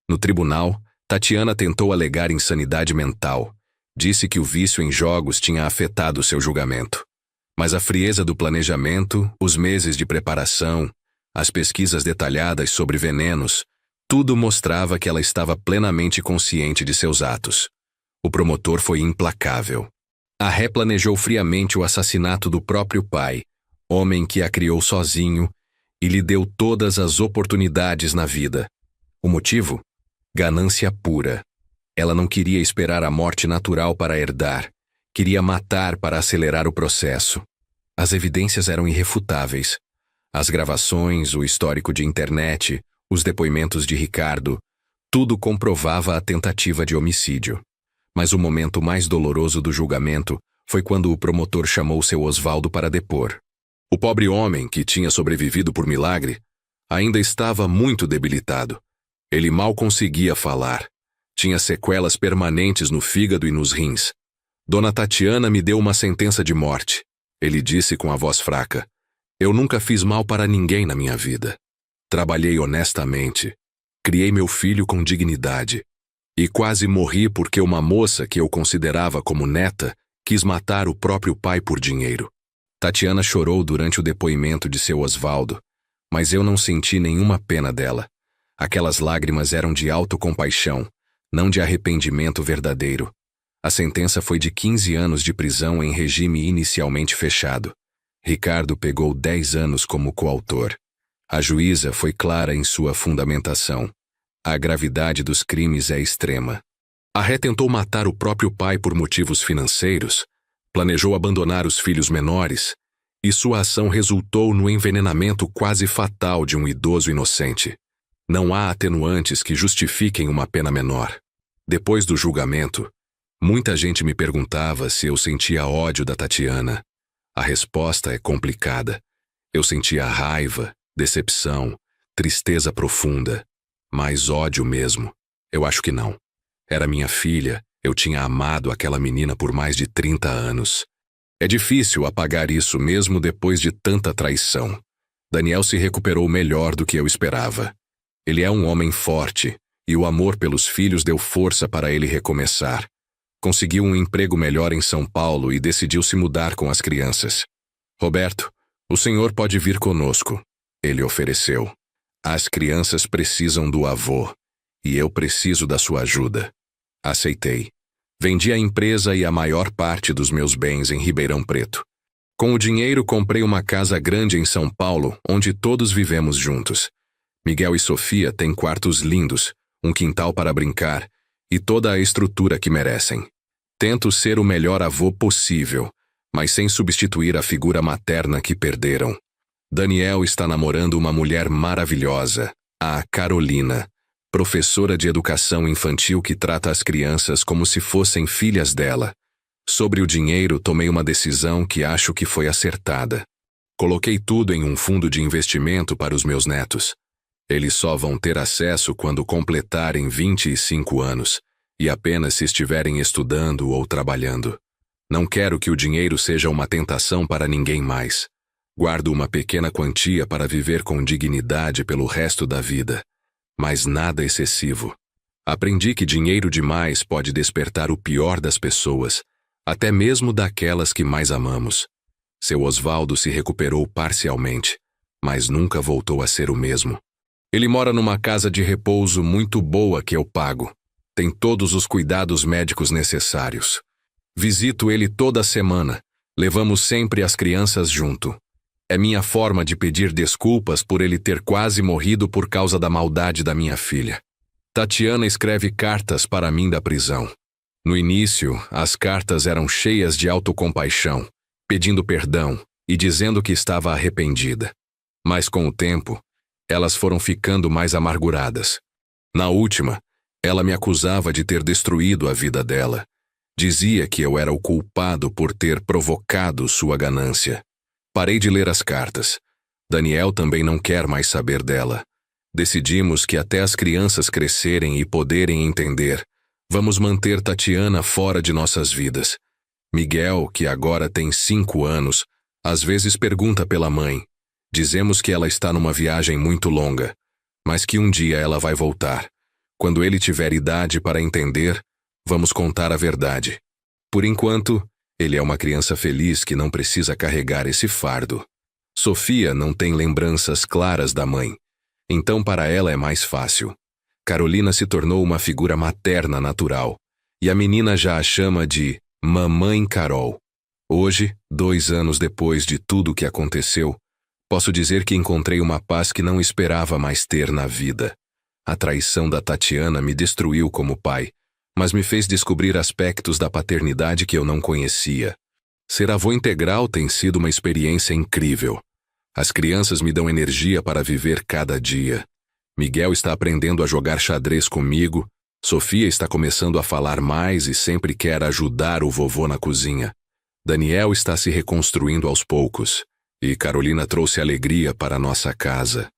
No tribunal, Tatiana tentou alegar insanidade mental. Disse que o vício em jogos tinha afetado seu julgamento. Mas a frieza do planejamento, os meses de preparação, as pesquisas detalhadas sobre venenos, tudo mostrava que ela estava plenamente consciente de seus atos. O promotor foi implacável. A ré planejou friamente o assassinato do próprio pai, homem que a criou sozinho e lhe deu todas as oportunidades na vida. O motivo? Ganância pura. Ela não queria esperar a morte natural para herdar. Queria matar para acelerar o processo. As evidências eram irrefutáveis. As gravações, o histórico de internet, os depoimentos de Ricardo, tudo comprovava a tentativa de homicídio. Mas o momento mais doloroso do julgamento foi quando o promotor chamou seu Osvaldo para depor. O pobre homem, que tinha sobrevivido por milagre, ainda estava muito debilitado. Ele mal conseguia falar. Tinha sequelas permanentes no fígado e nos rins. Dona Tatiana me deu uma sentença de morte. Ele disse com a voz fraca: eu nunca fiz mal para ninguém na minha vida. Trabalhei honestamente. Criei meu filho com dignidade. E quase morri porque uma moça que eu considerava como neta quis matar o próprio pai por dinheiro. Tatiana chorou durante o depoimento de seu Osvaldo, mas eu não senti nenhuma pena dela. Aquelas lágrimas eram de autocompaixão, não de arrependimento verdadeiro. A sentença foi de 15 anos de prisão em regime inicialmente fechado. Ricardo pegou 10 anos como coautor. A juíza foi clara em sua fundamentação. A gravidade dos crimes é extrema. A Ré tentou matar o próprio pai por motivos financeiros, planejou abandonar os filhos menores, e sua ação resultou no envenenamento quase fatal de um idoso inocente. Não há atenuantes que justifiquem uma pena menor. Depois do julgamento, muita gente me perguntava se eu sentia ódio da Tatiana. A resposta é complicada. Eu sentia raiva, decepção, tristeza profunda. Mas ódio mesmo, eu acho que não. Era minha filha, eu tinha amado aquela menina por mais de 30 anos. É difícil apagar isso mesmo depois de tanta traição. Daniel se recuperou melhor do que eu esperava. Ele é um homem forte, e o amor pelos filhos deu força para ele recomeçar. Conseguiu um emprego melhor em São Paulo e decidiu se mudar com as crianças. Roberto, o senhor pode vir conosco, ele ofereceu. As crianças precisam do avô, e eu preciso da sua ajuda. Aceitei. Vendi a empresa e a maior parte dos meus bens em Ribeirão Preto. Com o dinheiro comprei uma casa grande em São Paulo, onde todos vivemos juntos. Miguel e Sofia têm quartos lindos, um quintal para brincar e toda a estrutura que merecem. Tento ser o melhor avô possível, mas sem substituir a figura materna que perderam. Daniel está namorando uma mulher maravilhosa, a Carolina, professora de educação infantil que trata as crianças como se fossem filhas dela. Sobre o dinheiro, tomei uma decisão que acho que foi acertada. Coloquei tudo em um fundo de investimento para os meus netos. Eles só vão ter acesso quando completarem 25 anos, e apenas se estiverem estudando ou trabalhando. Não quero que o dinheiro seja uma tentação para ninguém mais. Guardo uma pequena quantia para viver com dignidade pelo resto da vida, mas nada excessivo. Aprendi que dinheiro demais pode despertar o pior das pessoas, até mesmo daquelas que mais amamos. Seu Osvaldo se recuperou parcialmente, mas nunca voltou a ser o mesmo. Ele mora numa casa de repouso muito boa que eu pago. Tem todos os cuidados médicos necessários. Visito ele toda semana. Levamos sempre as crianças junto. É minha forma de pedir desculpas por ele ter quase morrido por causa da maldade da minha filha. Tatiana escreve cartas para mim da prisão. No início, as cartas eram cheias de autocompaixão, pedindo perdão e dizendo que estava arrependida. Mas com o tempo, elas foram ficando mais amarguradas. Na última, ela me acusava de ter destruído a vida dela. Dizia que eu era o culpado por ter provocado sua ganância. Parei de ler as cartas. Daniel também não quer mais saber dela. Decidimos que até as crianças crescerem e poderem entender, vamos manter Tatiana fora de nossas vidas. Miguel, que agora tem 5 anos, às vezes pergunta pela mãe. Dizemos que ela está numa viagem muito longa, mas que um dia ela vai voltar. Quando ele tiver idade para entender, vamos contar a verdade. Por enquanto, ele é uma criança feliz que não precisa carregar esse fardo. Sofia não tem lembranças claras da mãe, então para ela é mais fácil. Carolina se tornou uma figura materna natural, e a menina já a chama de Mamãe Carol. Hoje, 2 anos depois de tudo o que aconteceu, posso dizer que encontrei uma paz que não esperava mais ter na vida. A traição da Tatiana me destruiu como pai, mas me fez descobrir aspectos da paternidade que eu não conhecia. Ser avô integral tem sido uma experiência incrível. As crianças me dão energia para viver cada dia. Miguel está aprendendo a jogar xadrez comigo, Sofia está começando a falar mais e sempre quer ajudar o vovô na cozinha. Daniel está se reconstruindo aos poucos, e Carolina trouxe alegria para nossa casa.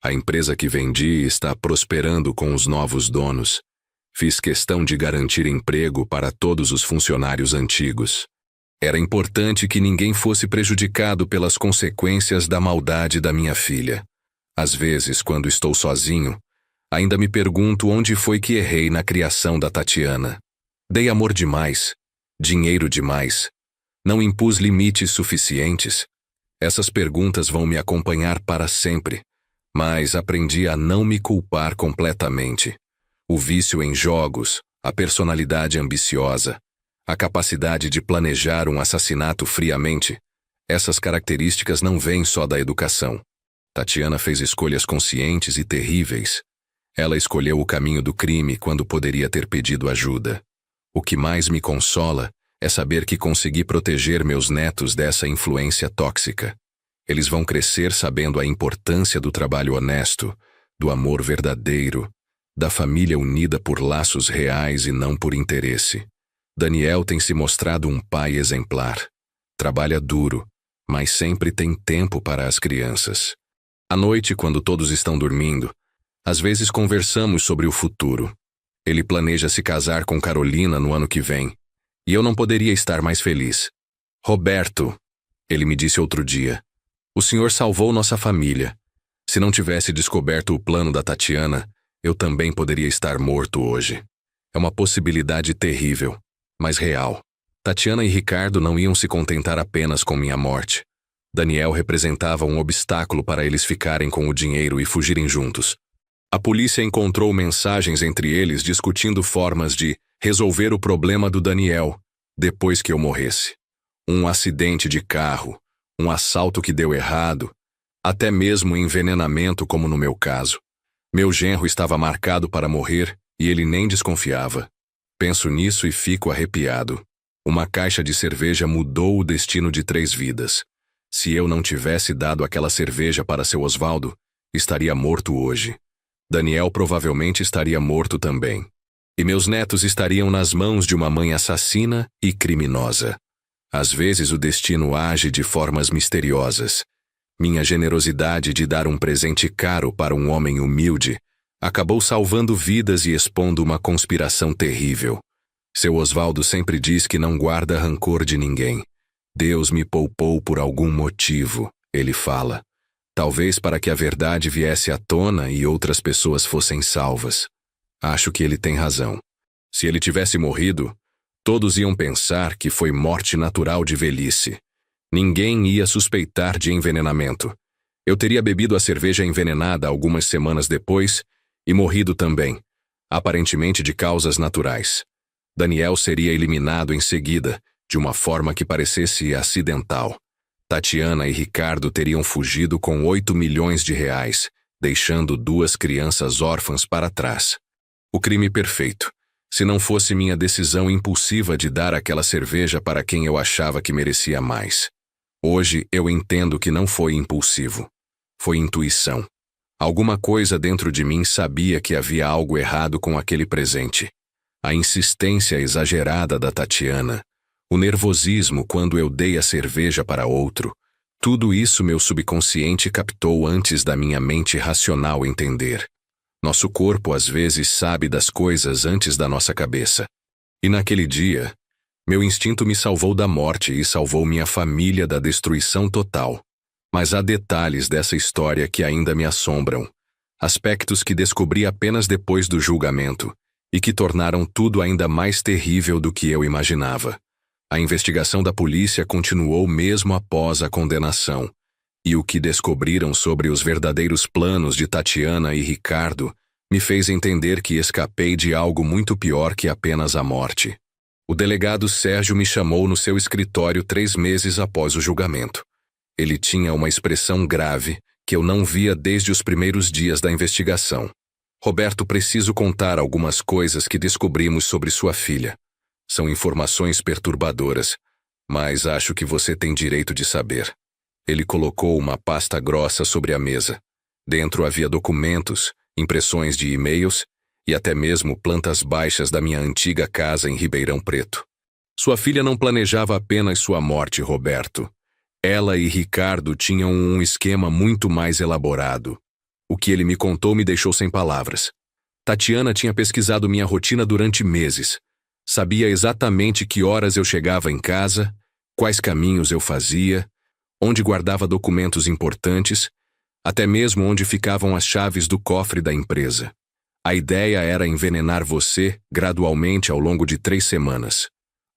A empresa que vendi está prosperando com os novos donos. Fiz questão de garantir emprego para todos os funcionários antigos. Era importante que ninguém fosse prejudicado pelas consequências da maldade da minha filha. Às vezes, quando estou sozinho, ainda me pergunto onde foi que errei na criação da Tatiana. Dei amor demais, dinheiro demais, não impus limites suficientes. Essas perguntas vão me acompanhar para sempre, mas aprendi a não me culpar completamente. O vício em jogos, a personalidade ambiciosa, a capacidade de planejar um assassinato friamente, essas características não vêm só da educação. Tatiana fez escolhas conscientes e terríveis. Ela escolheu o caminho do crime quando poderia ter pedido ajuda. O que mais me consola é saber que consegui proteger meus netos dessa influência tóxica. Eles vão crescer sabendo a importância do trabalho honesto, do amor verdadeiro, da família unida por laços reais e não por interesse. Daniel tem se mostrado um pai exemplar. Trabalha duro, mas sempre tem tempo para as crianças. À noite, quando todos estão dormindo, às vezes conversamos sobre o futuro. Ele planeja se casar com Carolina no ano que vem, e eu não poderia estar mais feliz. Roberto, ele me disse outro dia, o senhor salvou nossa família. Se não tivesse descoberto o plano da Tatiana, eu também poderia estar morto hoje. É uma possibilidade terrível, mas real. Tatiana e Ricardo não iam se contentar apenas com minha morte. Daniel representava um obstáculo para eles ficarem com o dinheiro e fugirem juntos. A polícia encontrou mensagens entre eles discutindo formas de resolver o problema do Daniel depois que eu morresse. Um acidente de carro, um assalto que deu errado, até mesmo envenenamento como no meu caso. Meu genro estava marcado para morrer e ele nem desconfiava. Penso nisso e fico arrepiado. Uma caixa de cerveja mudou o destino de 3 vidas. Se eu não tivesse dado aquela cerveja para seu Osvaldo, estaria morto hoje. Daniel provavelmente estaria morto também. E meus netos estariam nas mãos de uma mãe assassina e criminosa. Às vezes o destino age de formas misteriosas. Minha generosidade de dar um presente caro para um homem humilde acabou salvando vidas e expondo uma conspiração terrível. Seu Osvaldo sempre diz que não guarda rancor de ninguém. Deus me poupou por algum motivo, ele fala. Talvez para que a verdade viesse à tona e outras pessoas fossem salvas. Acho que ele tem razão. Se ele tivesse morrido, todos iam pensar que foi morte natural de velhice. Ninguém ia suspeitar de envenenamento. Eu teria bebido a cerveja envenenada algumas semanas depois e morrido também, aparentemente de causas naturais. Daniel seria eliminado em seguida, de uma forma que parecesse acidental. Tatiana e Ricardo teriam fugido com 8 milhões de reais, deixando 2 crianças órfãs para trás. O crime perfeito, se não fosse minha decisão impulsiva de dar aquela cerveja para quem eu achava que merecia mais. Hoje eu entendo que não foi impulsivo. Foi intuição. Alguma coisa dentro de mim sabia que havia algo errado com aquele presente. A insistência exagerada da Tatiana, o nervosismo quando eu dei a cerveja para outro, tudo isso meu subconsciente captou antes da minha mente racional entender. Nosso corpo às vezes sabe das coisas antes da nossa cabeça. E naquele dia, meu instinto me salvou da morte e salvou minha família da destruição total. Mas há detalhes dessa história que ainda me assombram. Aspectos que descobri apenas depois do julgamento e que tornaram tudo ainda mais terrível do que eu imaginava. A investigação da polícia continuou mesmo após a condenação, e o que descobriram sobre os verdadeiros planos de Tatiana e Ricardo me fez entender que escapei de algo muito pior que apenas a morte. O delegado Sérgio me chamou no seu escritório 3 meses após o julgamento. Ele tinha uma expressão grave que eu não via desde os primeiros dias da investigação. Roberto, preciso contar algumas coisas que descobrimos sobre sua filha. São informações perturbadoras, mas acho que você tem direito de saber. Ele colocou uma pasta grossa sobre a mesa. Dentro havia documentos, impressões de e-mails e até mesmo plantas baixas da minha antiga casa em Ribeirão Preto. Sua filha não planejava apenas sua morte, Roberto. Ela e Ricardo tinham um esquema muito mais elaborado. O que ele me contou me deixou sem palavras. Tatiana tinha pesquisado minha rotina durante meses. Sabia exatamente que horas eu chegava em casa, quais caminhos eu fazia, onde guardava documentos importantes, até mesmo onde ficavam as chaves do cofre da empresa. A ideia era envenenar você gradualmente ao longo de 3 semanas.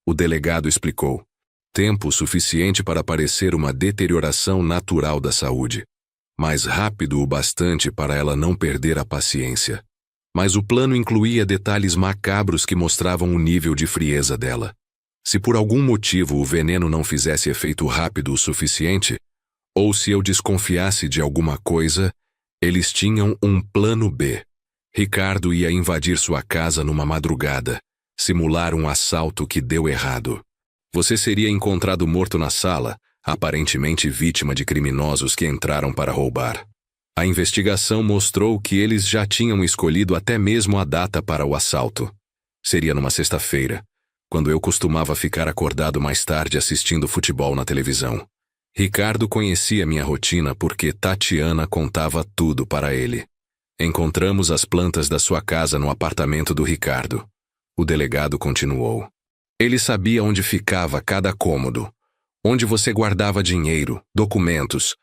O delegado explicou. Tempo suficiente para parecer uma deterioração natural da saúde. Mas rápido o bastante para ela não perder a paciência. Mas o plano incluía detalhes macabros que mostravam o nível de frieza dela. Se por algum motivo o veneno não fizesse efeito rápido o suficiente, ou se eu desconfiasse de alguma coisa, eles tinham um plano B. Ricardo ia invadir sua casa numa madrugada, simular um assalto que deu errado. Você seria encontrado morto na sala, aparentemente vítima de criminosos que entraram para roubar. A investigação mostrou que eles já tinham escolhido até mesmo a data para o assalto. Seria numa sexta-feira, quando eu costumava ficar acordado mais tarde assistindo futebol na televisão. Ricardo conhecia minha rotina porque Tatiana contava tudo para ele. Encontramos as plantas da sua casa no apartamento do Ricardo. O delegado continuou. Ele sabia onde ficava cada cômodo, onde você guardava dinheiro, documentos,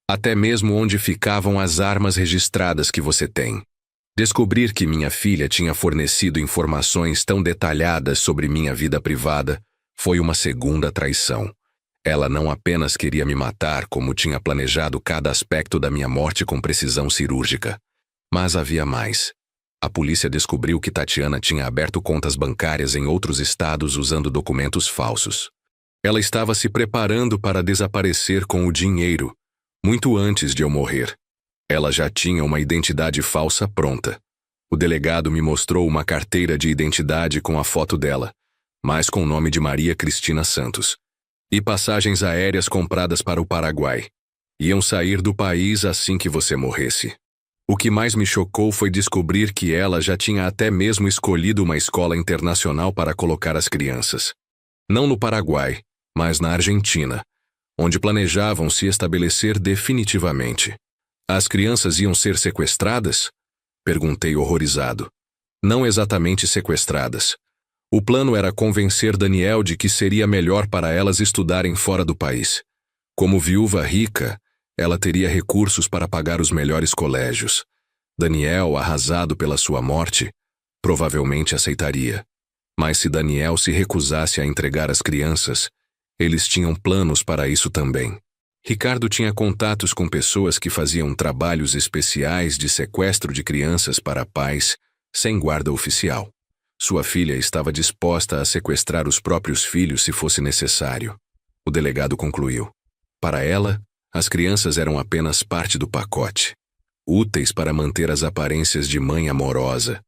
até mesmo onde ficavam as armas registradas que você tem. Descobrir que minha filha tinha fornecido informações tão detalhadas sobre minha vida privada foi uma segunda traição. Ela não apenas queria me matar, como tinha planejado cada aspecto da minha morte com precisão cirúrgica. Mas havia mais. A polícia descobriu que Tatiana tinha aberto contas bancárias em outros estados usando documentos falsos. Ela estava se preparando para desaparecer com o dinheiro, muito antes de eu morrer. Ela já tinha uma identidade falsa pronta. O delegado me mostrou uma carteira de identidade com a foto dela, mas com o nome de Maria Cristina Santos. E passagens aéreas compradas para o Paraguai. Iam sair do país assim que você morresse. O que mais me chocou foi descobrir que ela já tinha até mesmo escolhido uma escola internacional para colocar as crianças. Não no Paraguai, mas na Argentina, onde planejavam se estabelecer definitivamente. As crianças iam ser sequestradas? Perguntei horrorizado. Não exatamente sequestradas. O plano era convencer Daniel de que seria melhor para elas estudarem fora do país. Como viúva rica, ela teria recursos para pagar os melhores colégios. Daniel, arrasado pela sua morte, provavelmente aceitaria. Mas se Daniel se recusasse a entregar as crianças, eles tinham planos para isso também. Ricardo tinha contatos com pessoas que faziam trabalhos especiais de sequestro de crianças para pais sem guarda oficial. Sua filha estava disposta a sequestrar os próprios filhos se fosse necessário. O delegado concluiu. Para ela, as crianças eram apenas parte do pacote, úteis para manter as aparências de mãe amorosa,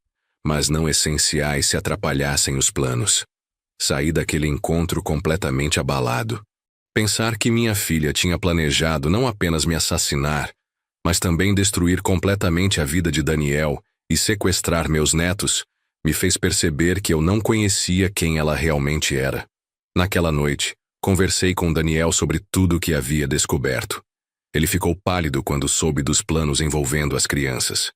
mas não essenciais se atrapalhassem os planos. Saí daquele encontro completamente abalado. Pensar que minha filha tinha planejado não apenas me assassinar, mas também destruir completamente a vida de Daniel e sequestrar meus netos, me fez perceber que eu não conhecia quem ela realmente era. Naquela noite, conversei com Daniel sobre tudo o que havia descoberto. Ele ficou pálido quando soube dos planos envolvendo as crianças.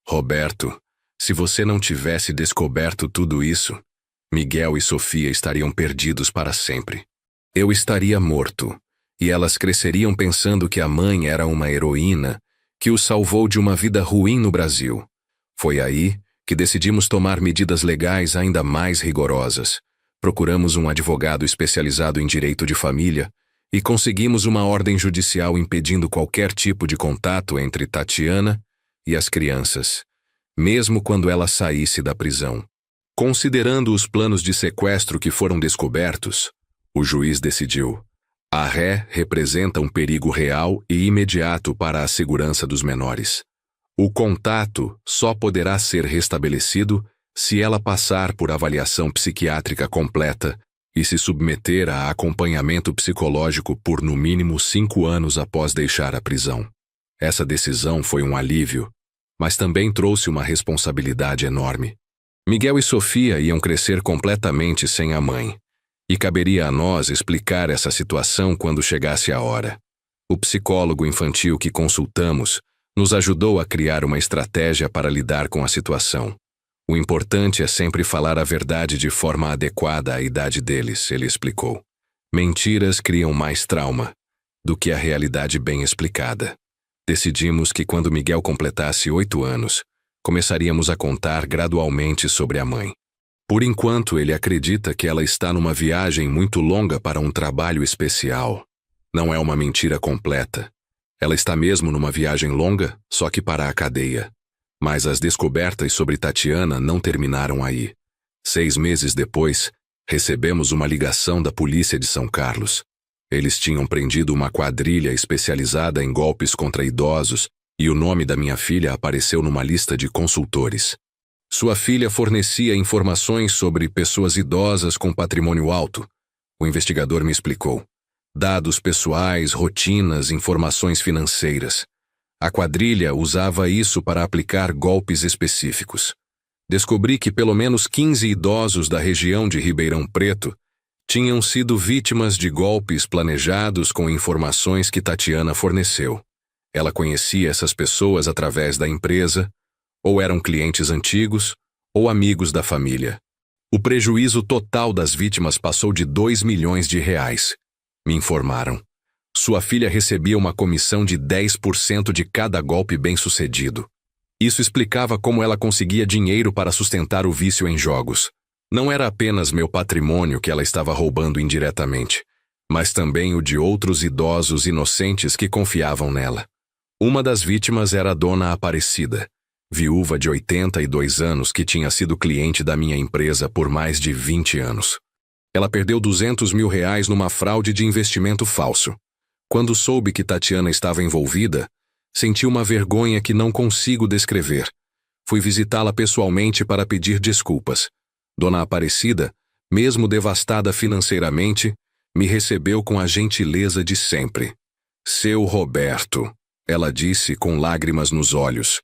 Roberto, se você não tivesse descoberto tudo isso, Miguel e Sofia estariam perdidos para sempre. Eu estaria morto, e elas cresceriam pensando que a mãe era uma heroína que os salvou de uma vida ruim no Brasil. Foi aí que decidimos tomar medidas legais ainda mais rigorosas. Procuramos um advogado especializado em direito de família e conseguimos uma ordem judicial impedindo qualquer tipo de contato entre Tatiana e as crianças, mesmo quando ela saísse da prisão. Considerando os planos de sequestro que foram descobertos, o juiz decidiu: a ré representa um perigo real e imediato para a segurança dos menores. O contato só poderá ser restabelecido se ela passar por avaliação psiquiátrica completa e se submeter a acompanhamento psicológico por no mínimo 5 anos após deixar a prisão. Essa decisão foi um alívio, mas também trouxe uma responsabilidade enorme. Miguel e Sofia iam crescer completamente sem a mãe, e caberia a nós explicar essa situação quando chegasse a hora. O psicólogo infantil que consultamos nos ajudou a criar uma estratégia para lidar com a situação. O importante é sempre falar a verdade de forma adequada à idade deles, ele explicou. Mentiras criam mais trauma do que a realidade bem explicada. Decidimos que quando Miguel completasse 8 anos, começaríamos a contar gradualmente sobre a mãe. Por enquanto, ele acredita que ela está numa viagem muito longa para um trabalho especial. Não é uma mentira completa. Ela está mesmo numa viagem longa, só que para a cadeia. Mas as descobertas sobre Tatiana não terminaram aí. 6 meses depois, recebemos uma ligação da polícia de São Carlos. Eles tinham prendido uma quadrilha especializada em golpes contra idosos e o nome da minha filha apareceu numa lista de consultores. Sua filha fornecia informações sobre pessoas idosas com patrimônio alto. O investigador me explicou. Dados pessoais, rotinas, informações financeiras. A quadrilha usava isso para aplicar golpes específicos. Descobri que pelo menos 15 idosos da região de Ribeirão Preto tinham sido vítimas de golpes planejados com informações que Tatiana forneceu. Ela conhecia essas pessoas através da empresa, ou eram clientes antigos, ou amigos da família. O prejuízo total das vítimas passou de 2 milhões de reais. Me informaram. Sua filha recebia uma comissão de 10% de cada golpe bem-sucedido. Isso explicava como ela conseguia dinheiro para sustentar o vício em jogos. Não era apenas meu patrimônio que ela estava roubando indiretamente, mas também o de outros idosos inocentes que confiavam nela. Uma das vítimas era a dona Aparecida, viúva de 82 anos que tinha sido cliente da minha empresa por mais de 20 anos. Ela perdeu 200 mil reais numa fraude de investimento falso. Quando soube que Tatiana estava envolvida, senti uma vergonha que não consigo descrever. Fui visitá-la pessoalmente para pedir desculpas. Dona Aparecida, mesmo devastada financeiramente, me recebeu com a gentileza de sempre. Seu Roberto, ela disse com lágrimas nos olhos.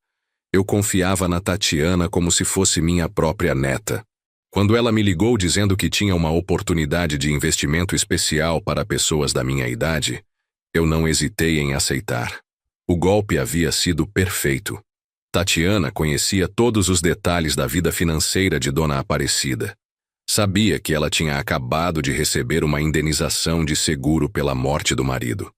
Eu confiava na Tatiana como se fosse minha própria neta. Quando ela me ligou dizendo que tinha uma oportunidade de investimento especial para pessoas da minha idade, eu não hesitei em aceitar. O golpe havia sido perfeito. Tatiana conhecia todos os detalhes da vida financeira de Dona Aparecida. Sabia que ela tinha acabado de receber uma indenização de seguro pela morte do marido.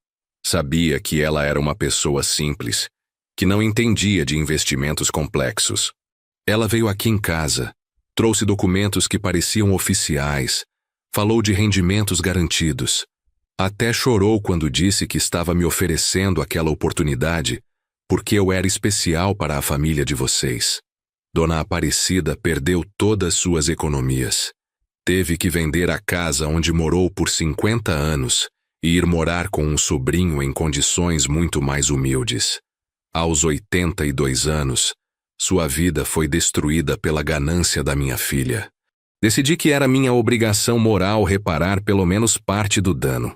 Sabia que ela era uma pessoa simples, que não entendia de investimentos complexos. Ela veio aqui em casa, trouxe documentos que pareciam oficiais, falou de rendimentos garantidos. Até chorou quando disse que estava me oferecendo aquela oportunidade porque eu era especial para a família de vocês. Dona Aparecida perdeu todas suas economias. Teve que vender a casa onde morou por 50 anos e ir morar com um sobrinho em condições muito mais humildes. Aos 82 anos, sua vida foi destruída pela ganância da minha filha. Decidi que era minha obrigação moral reparar pelo menos parte do dano.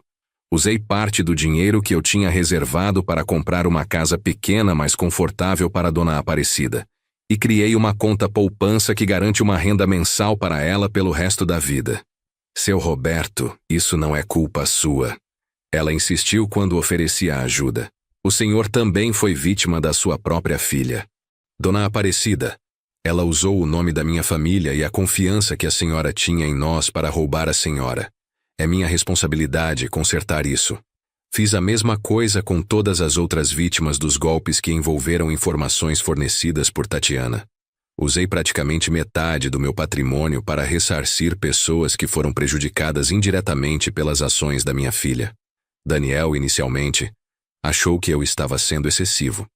Usei parte do dinheiro que eu tinha reservado para comprar uma casa pequena mais confortável para Dona Aparecida e criei uma conta poupança que garante uma renda mensal para ela pelo resto da vida. Seu Roberto, isso não é culpa sua. Ela insistiu quando oferecia ajuda. O senhor também foi vítima da sua própria filha. Dona Aparecida, ela usou o nome da minha família e a confiança que a senhora tinha em nós para roubar a senhora. É minha responsabilidade consertar isso. Fiz a mesma coisa com todas as outras vítimas dos golpes que envolveram informações fornecidas por Tatiana. Usei praticamente metade do meu patrimônio para ressarcir pessoas que foram prejudicadas indiretamente pelas ações da minha filha. Daniel, inicialmente, achou que eu estava sendo excessivo.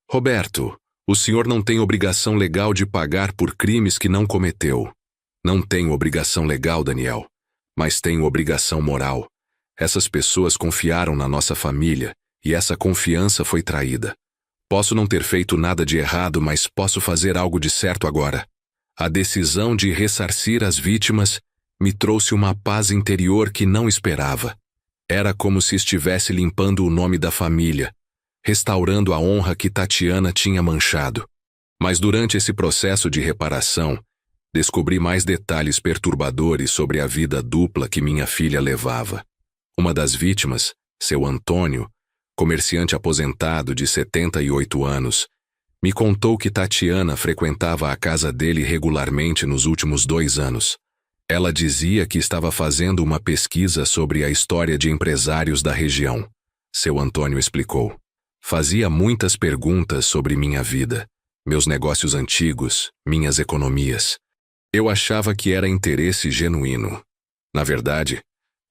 Roberto, o senhor não tem obrigação legal de pagar por crimes que não cometeu. Não tenho obrigação legal, Daniel. Mas tenho obrigação moral. Essas pessoas confiaram na nossa família e essa confiança foi traída. Posso não ter feito nada de errado, mas posso fazer algo de certo agora. A decisão de ressarcir as vítimas me trouxe uma paz interior que não esperava. Era como se estivesse limpando o nome da família, restaurando a honra que Tatiana tinha manchado. Mas durante esse processo de reparação, descobri mais detalhes perturbadores sobre a vida dupla que minha filha levava. Uma das vítimas, seu Antônio, comerciante aposentado de 78 anos, me contou que Tatiana frequentava a casa dele regularmente nos últimos 2 anos. Ela dizia que estava fazendo uma pesquisa sobre a história de empresários da região. Seu Antônio explicou. Fazia muitas perguntas sobre minha vida, meus negócios antigos, minhas economias. Eu achava que era interesse genuíno. Na verdade,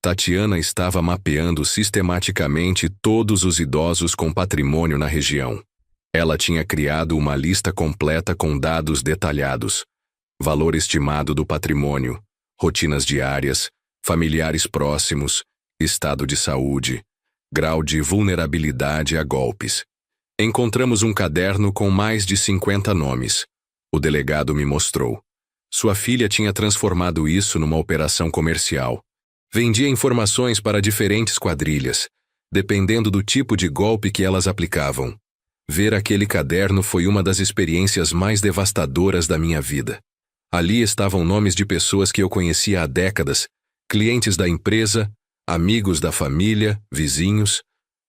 Tatiana estava mapeando sistematicamente todos os idosos com patrimônio na região. Ela tinha criado uma lista completa com dados detalhados, valor estimado do patrimônio, rotinas diárias, familiares próximos, estado de saúde, grau de vulnerabilidade a golpes. Encontramos um caderno com mais de 50 nomes. O delegado me mostrou. Sua filha tinha transformado isso numa operação comercial. Vendia informações para diferentes quadrilhas, dependendo do tipo de golpe que elas aplicavam. Ver aquele caderno foi uma das experiências mais devastadoras da minha vida. Ali estavam nomes de pessoas que eu conhecia há décadas, clientes da empresa, amigos da família, vizinhos.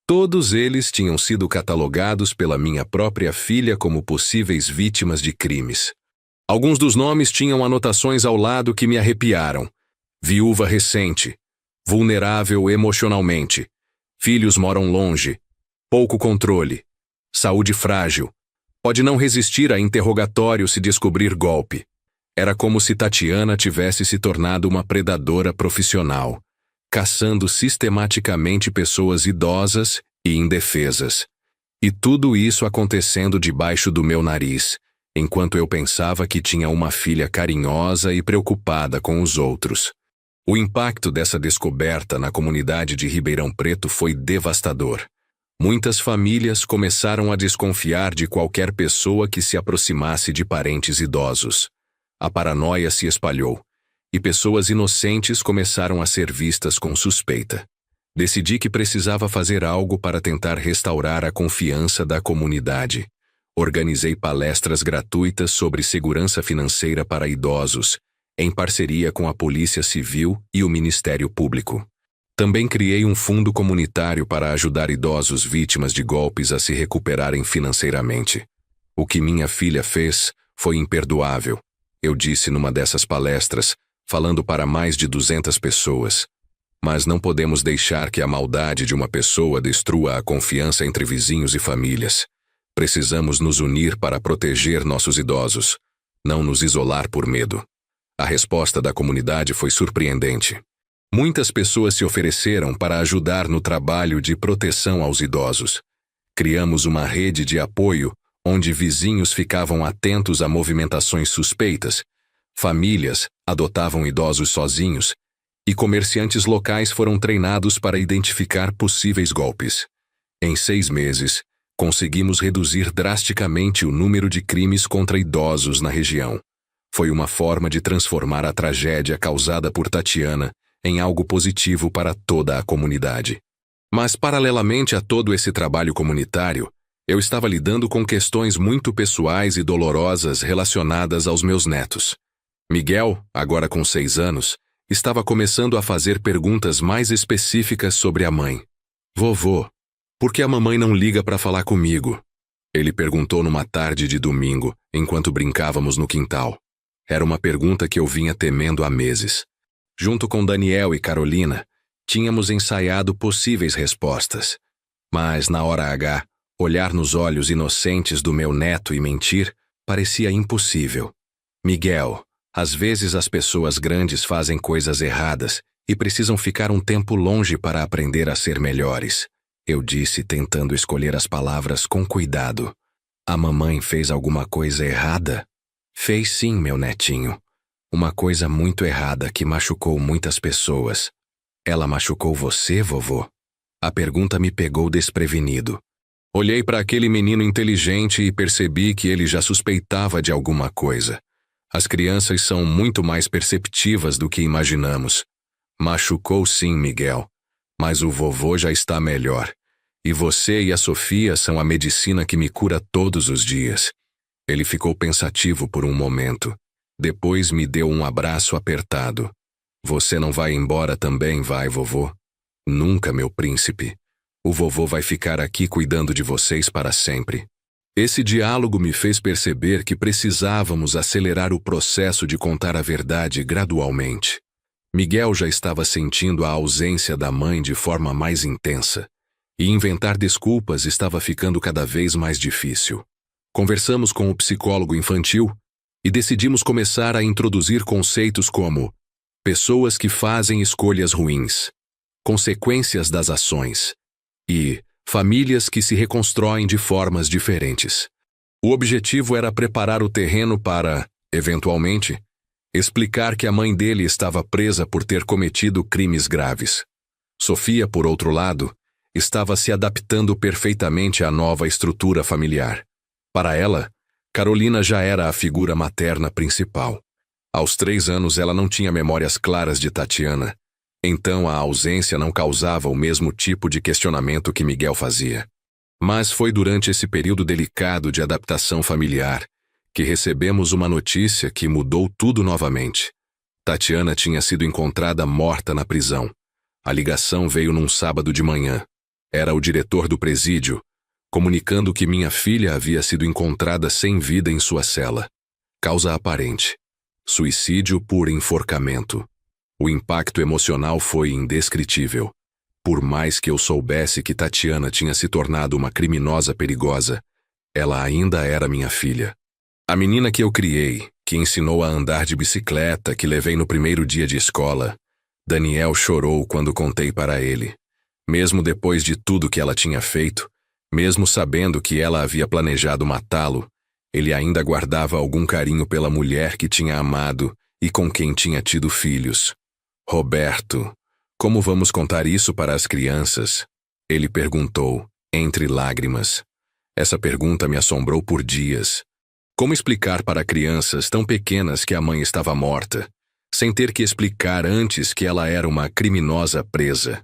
Todos eles tinham sido catalogados pela minha própria filha como possíveis vítimas de crimes. Alguns dos nomes tinham anotações ao lado que me arrepiaram. Viúva recente, vulnerável emocionalmente, filhos moram longe, pouco controle, saúde frágil, pode não resistir a interrogatório se descobrir golpe. Era como se Tatiana tivesse se tornado uma predadora profissional, caçando sistematicamente pessoas idosas e indefesas. E tudo isso acontecendo debaixo do meu nariz, enquanto eu pensava que tinha uma filha carinhosa e preocupada com os outros. O impacto dessa descoberta na comunidade de Ribeirão Preto foi devastador. Muitas famílias começaram a desconfiar de qualquer pessoa que se aproximasse de parentes idosos. A paranoia se espalhou, e pessoas inocentes começaram a ser vistas com suspeita. Decidi que precisava fazer algo para tentar restaurar a confiança da comunidade. Organizei palestras gratuitas sobre segurança financeira para idosos, em parceria com a Polícia Civil e o Ministério Público. Também criei um fundo comunitário para ajudar idosos vítimas de golpes a se recuperarem financeiramente. O que minha filha fez foi imperdoável, eu disse numa dessas palestras, falando para mais de 200 pessoas. Mas não podemos deixar que a maldade de uma pessoa destrua a confiança entre vizinhos e famílias. Precisamos nos unir para proteger nossos idosos, não nos isolar por medo. A resposta da comunidade foi surpreendente. Muitas pessoas se ofereceram para ajudar no trabalho de proteção aos idosos. Criamos uma rede de apoio onde vizinhos ficavam atentos a movimentações suspeitas, famílias adotavam idosos sozinhos e comerciantes locais foram treinados para identificar possíveis golpes. Em 6 meses, conseguimos reduzir drasticamente o número de crimes contra idosos na região. Foi uma forma de transformar a tragédia causada por Tatiana em algo positivo para toda a comunidade. Mas, paralelamente a todo esse trabalho comunitário, eu estava lidando com questões muito pessoais e dolorosas relacionadas aos meus netos. Miguel, agora com 6 anos, estava começando a fazer perguntas mais específicas sobre a mãe. Vovô, por que a mamãe não liga para falar comigo? Ele perguntou numa tarde de domingo, enquanto brincávamos no quintal. Era uma pergunta que eu vinha temendo há meses. Junto com Daniel e Carolina, tínhamos ensaiado possíveis respostas. Mas, na hora H, olhar nos olhos inocentes do meu neto e mentir parecia impossível. Miguel, às vezes as pessoas grandes fazem coisas erradas e precisam ficar um tempo longe para aprender a ser melhores. Eu disse, tentando escolher as palavras com cuidado. A mamãe fez alguma coisa errada? Fez sim, meu netinho. Uma coisa muito errada que machucou muitas pessoas. Ela machucou você, vovô? A pergunta me pegou desprevenido. Olhei para aquele menino inteligente e percebi que ele já suspeitava de alguma coisa. As crianças são muito mais perceptivas do que imaginamos. Machucou sim, Miguel. Mas o vovô já está melhor. E você e a Sofia são a medicina que me cura todos os dias. Ele ficou pensativo por um momento. Depois me deu um abraço apertado. Você não vai embora também, vai, vovô? Nunca, meu príncipe. O vovô vai ficar aqui cuidando de vocês para sempre. Esse diálogo me fez perceber que precisávamos acelerar o processo de contar a verdade gradualmente. Miguel já estava sentindo a ausência da mãe de forma mais intensa, e inventar desculpas estava ficando cada vez mais difícil. Conversamos com o psicólogo infantil e decidimos começar a introduzir conceitos como pessoas que fazem escolhas ruins, consequências das ações e famílias que se reconstroem de formas diferentes. O objetivo era preparar o terreno para, eventualmente, explicar que a mãe dele estava presa por ter cometido crimes graves. Sofia, por outro lado, estava se adaptando perfeitamente à nova estrutura familiar. Para ela, Carolina já era a figura materna principal. Aos 3 anos ela não tinha memórias claras de Tatiana, então a ausência não causava o mesmo tipo de questionamento que Miguel fazia. Mas foi durante esse período delicado de adaptação familiar que recebemos uma notícia que mudou tudo novamente. Tatiana tinha sido encontrada morta na prisão. A ligação veio num sábado de manhã. Era o diretor do presídio, comunicando que minha filha havia sido encontrada sem vida em sua cela. Causa aparente: suicídio por enforcamento. O impacto emocional foi indescritível. Por mais que eu soubesse que Tatiana tinha se tornado uma criminosa perigosa, ela ainda era minha filha. A menina que eu criei, que ensinou a andar de bicicleta, que levei no primeiro dia de escola. Daniel chorou quando contei para ele. Mesmo depois de tudo que ela tinha feito, mesmo sabendo que ela havia planejado matá-lo, ele ainda guardava algum carinho pela mulher que tinha amado e com quem tinha tido filhos. Roberto, como vamos contar isso para as crianças? Ele perguntou, entre lágrimas. Essa pergunta me assombrou por dias. Como explicar para crianças tão pequenas que a mãe estava morta, sem ter que explicar antes que ela era uma criminosa presa?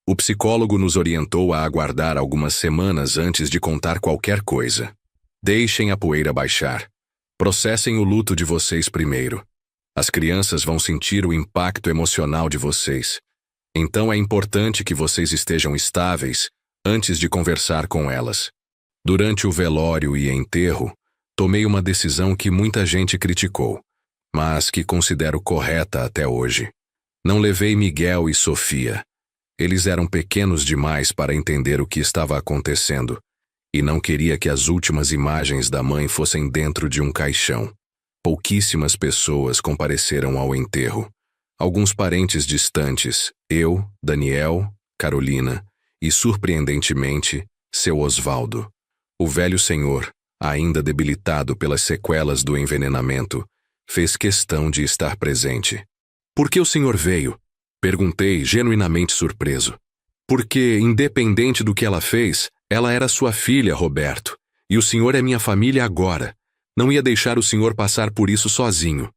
O psicólogo nos orientou a aguardar algumas semanas antes de contar qualquer coisa. Deixem a poeira baixar. Processem o luto de vocês primeiro. As crianças vão sentir o impacto emocional de vocês. Então é importante que vocês estejam estáveis antes de conversar com elas. Durante o velório e enterro, tomei uma decisão que muita gente criticou, mas que considero correta até hoje. Não levei Miguel e Sofia. Eles eram pequenos demais para entender o que estava acontecendo, e não queria que as últimas imagens da mãe fossem dentro de um caixão. Pouquíssimas pessoas compareceram ao enterro. Alguns parentes distantes, eu, Daniel, Carolina e, surpreendentemente, seu Osvaldo. O velho senhor, ainda debilitado pelas sequelas do envenenamento, fez questão de estar presente. Por que o senhor veio? Perguntei, genuinamente surpreso. Porque, independente do que ela fez, ela era sua filha, Roberto, e o senhor é minha família agora. Não ia deixar o senhor passar por isso sozinho.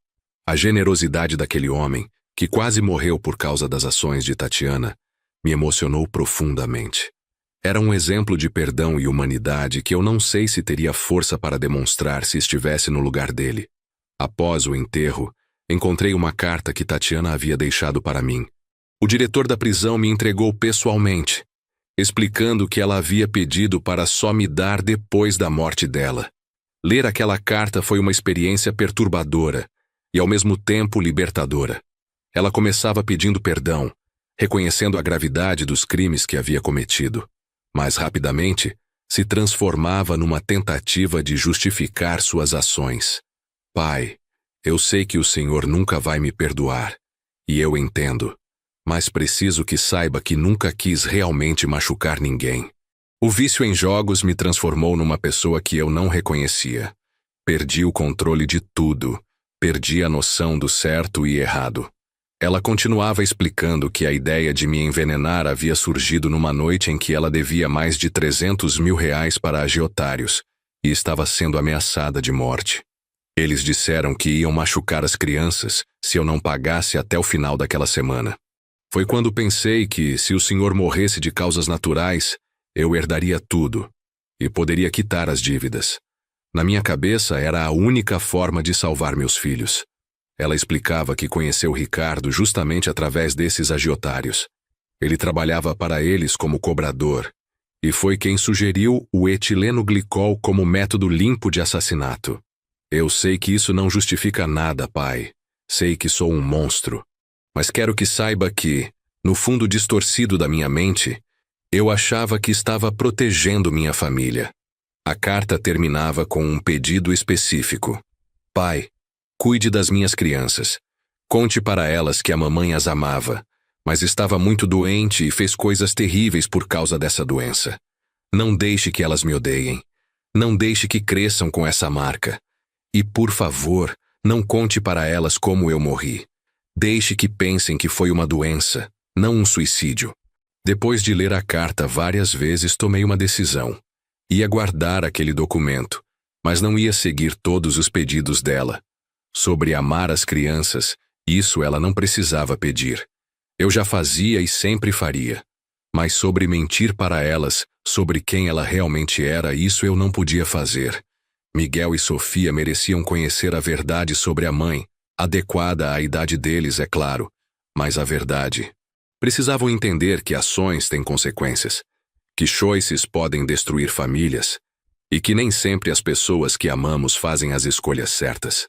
A generosidade daquele homem, que quase morreu por causa das ações de Tatiana, me emocionou profundamente. Era um exemplo de perdão e humanidade que eu não sei se teria força para demonstrar se estivesse no lugar dele. Após o enterro, encontrei uma carta que Tatiana havia deixado para mim. O diretor da prisão me entregou pessoalmente, explicando que ela havia pedido para só me dar depois da morte dela. Ler aquela carta foi uma experiência perturbadora e, ao mesmo tempo, libertadora. Ela começava pedindo perdão, reconhecendo a gravidade dos crimes que havia cometido, mas rapidamente se transformava numa tentativa de justificar suas ações. Pai, eu sei que o Senhor nunca vai me perdoar, e eu entendo, mas preciso que saiba que nunca quis realmente machucar ninguém. O vício em jogos me transformou numa pessoa que eu não reconhecia. Perdi o controle de tudo, perdi a noção do certo e errado. Ela continuava explicando que a ideia de me envenenar havia surgido numa noite em que ela devia mais de 300 mil reais para agiotários e estava sendo ameaçada de morte. Eles disseram que iam machucar as crianças se eu não pagasse até o final daquela semana. Foi quando pensei que, se o senhor morresse de causas naturais, eu herdaria tudo e poderia quitar as dívidas. Na minha cabeça, era a única forma de salvar meus filhos. Ela explicava que conheceu Ricardo justamente através desses agiotários. Ele trabalhava para eles como cobrador, e foi quem sugeriu o etileno glicol como método limpo de assassinato. Eu sei que isso não justifica nada, pai. Sei que sou um monstro. Mas quero que saiba que, no fundo distorcido da minha mente, eu achava que estava protegendo minha família. A carta terminava com um pedido específico. Pai, cuide das minhas crianças. Conte para elas que a mamãe as amava, mas estava muito doente e fez coisas terríveis por causa dessa doença. Não deixe que elas me odeiem. Não deixe que cresçam com essa marca. E, por favor, não conte para elas como eu morri. Deixe que pensem que foi uma doença, não um suicídio. Depois de ler a carta várias vezes, tomei uma decisão. Ia guardar aquele documento, mas não ia seguir todos os pedidos dela. Sobre amar as crianças, isso ela não precisava pedir. Eu já fazia e sempre faria. Mas sobre mentir para elas, sobre quem ela realmente era, isso eu não podia fazer. Miguel e Sofia mereciam conhecer a verdade sobre a mãe, adequada à idade deles, é claro, mas a verdade. Precisavam entender que ações têm consequências, que choices podem destruir famílias, e que nem sempre as pessoas que amamos fazem as escolhas certas.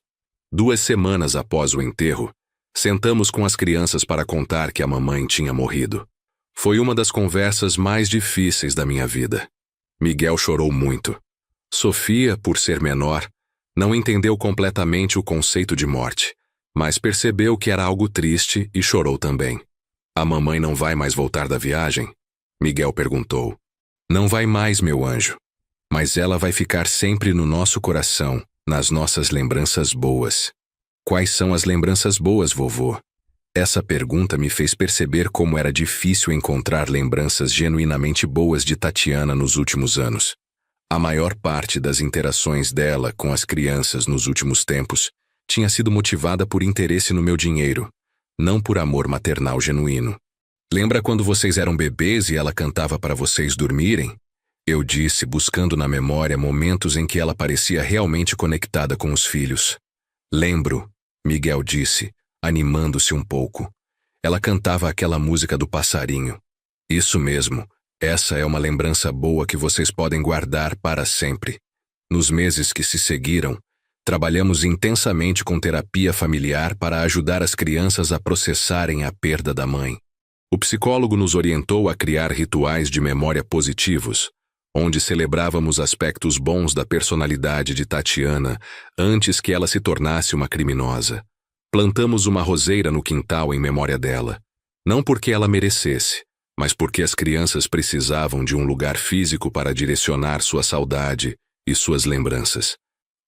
2 semanas após o enterro, sentamos com as crianças para contar que a mamãe tinha morrido. Foi uma das conversas mais difíceis da minha vida. Miguel chorou muito. Sofia, por ser menor, não entendeu completamente o conceito de morte, mas percebeu que era algo triste e chorou também. A mamãe não vai mais voltar da viagem? Miguel perguntou. Não vai mais, meu anjo. Mas ela vai ficar sempre no nosso coração, nas nossas lembranças boas. Quais são as lembranças boas, vovô? Essa pergunta me fez perceber como era difícil encontrar lembranças genuinamente boas de Tatiana nos últimos anos. A maior parte das interações dela com as crianças nos últimos tempos tinha sido motivada por interesse no meu dinheiro, não por amor maternal genuíno. Lembra quando vocês eram bebês e ela cantava para vocês dormirem? Eu disse, buscando na memória momentos em que ela parecia realmente conectada com os filhos. Lembro, Miguel disse, animando-se um pouco. Ela cantava aquela música do passarinho. Isso mesmo. Essa é uma lembrança boa que vocês podem guardar para sempre. Nos meses que se seguiram, trabalhamos intensamente com terapia familiar para ajudar as crianças a processarem a perda da mãe. O psicólogo nos orientou a criar rituais de memória positivos, onde celebrávamos aspectos bons da personalidade de Tatiana antes que ela se tornasse uma criminosa. Plantamos uma roseira no quintal em memória dela, não porque ela merecesse, mas porque as crianças precisavam de um lugar físico para direcionar sua saudade e suas lembranças.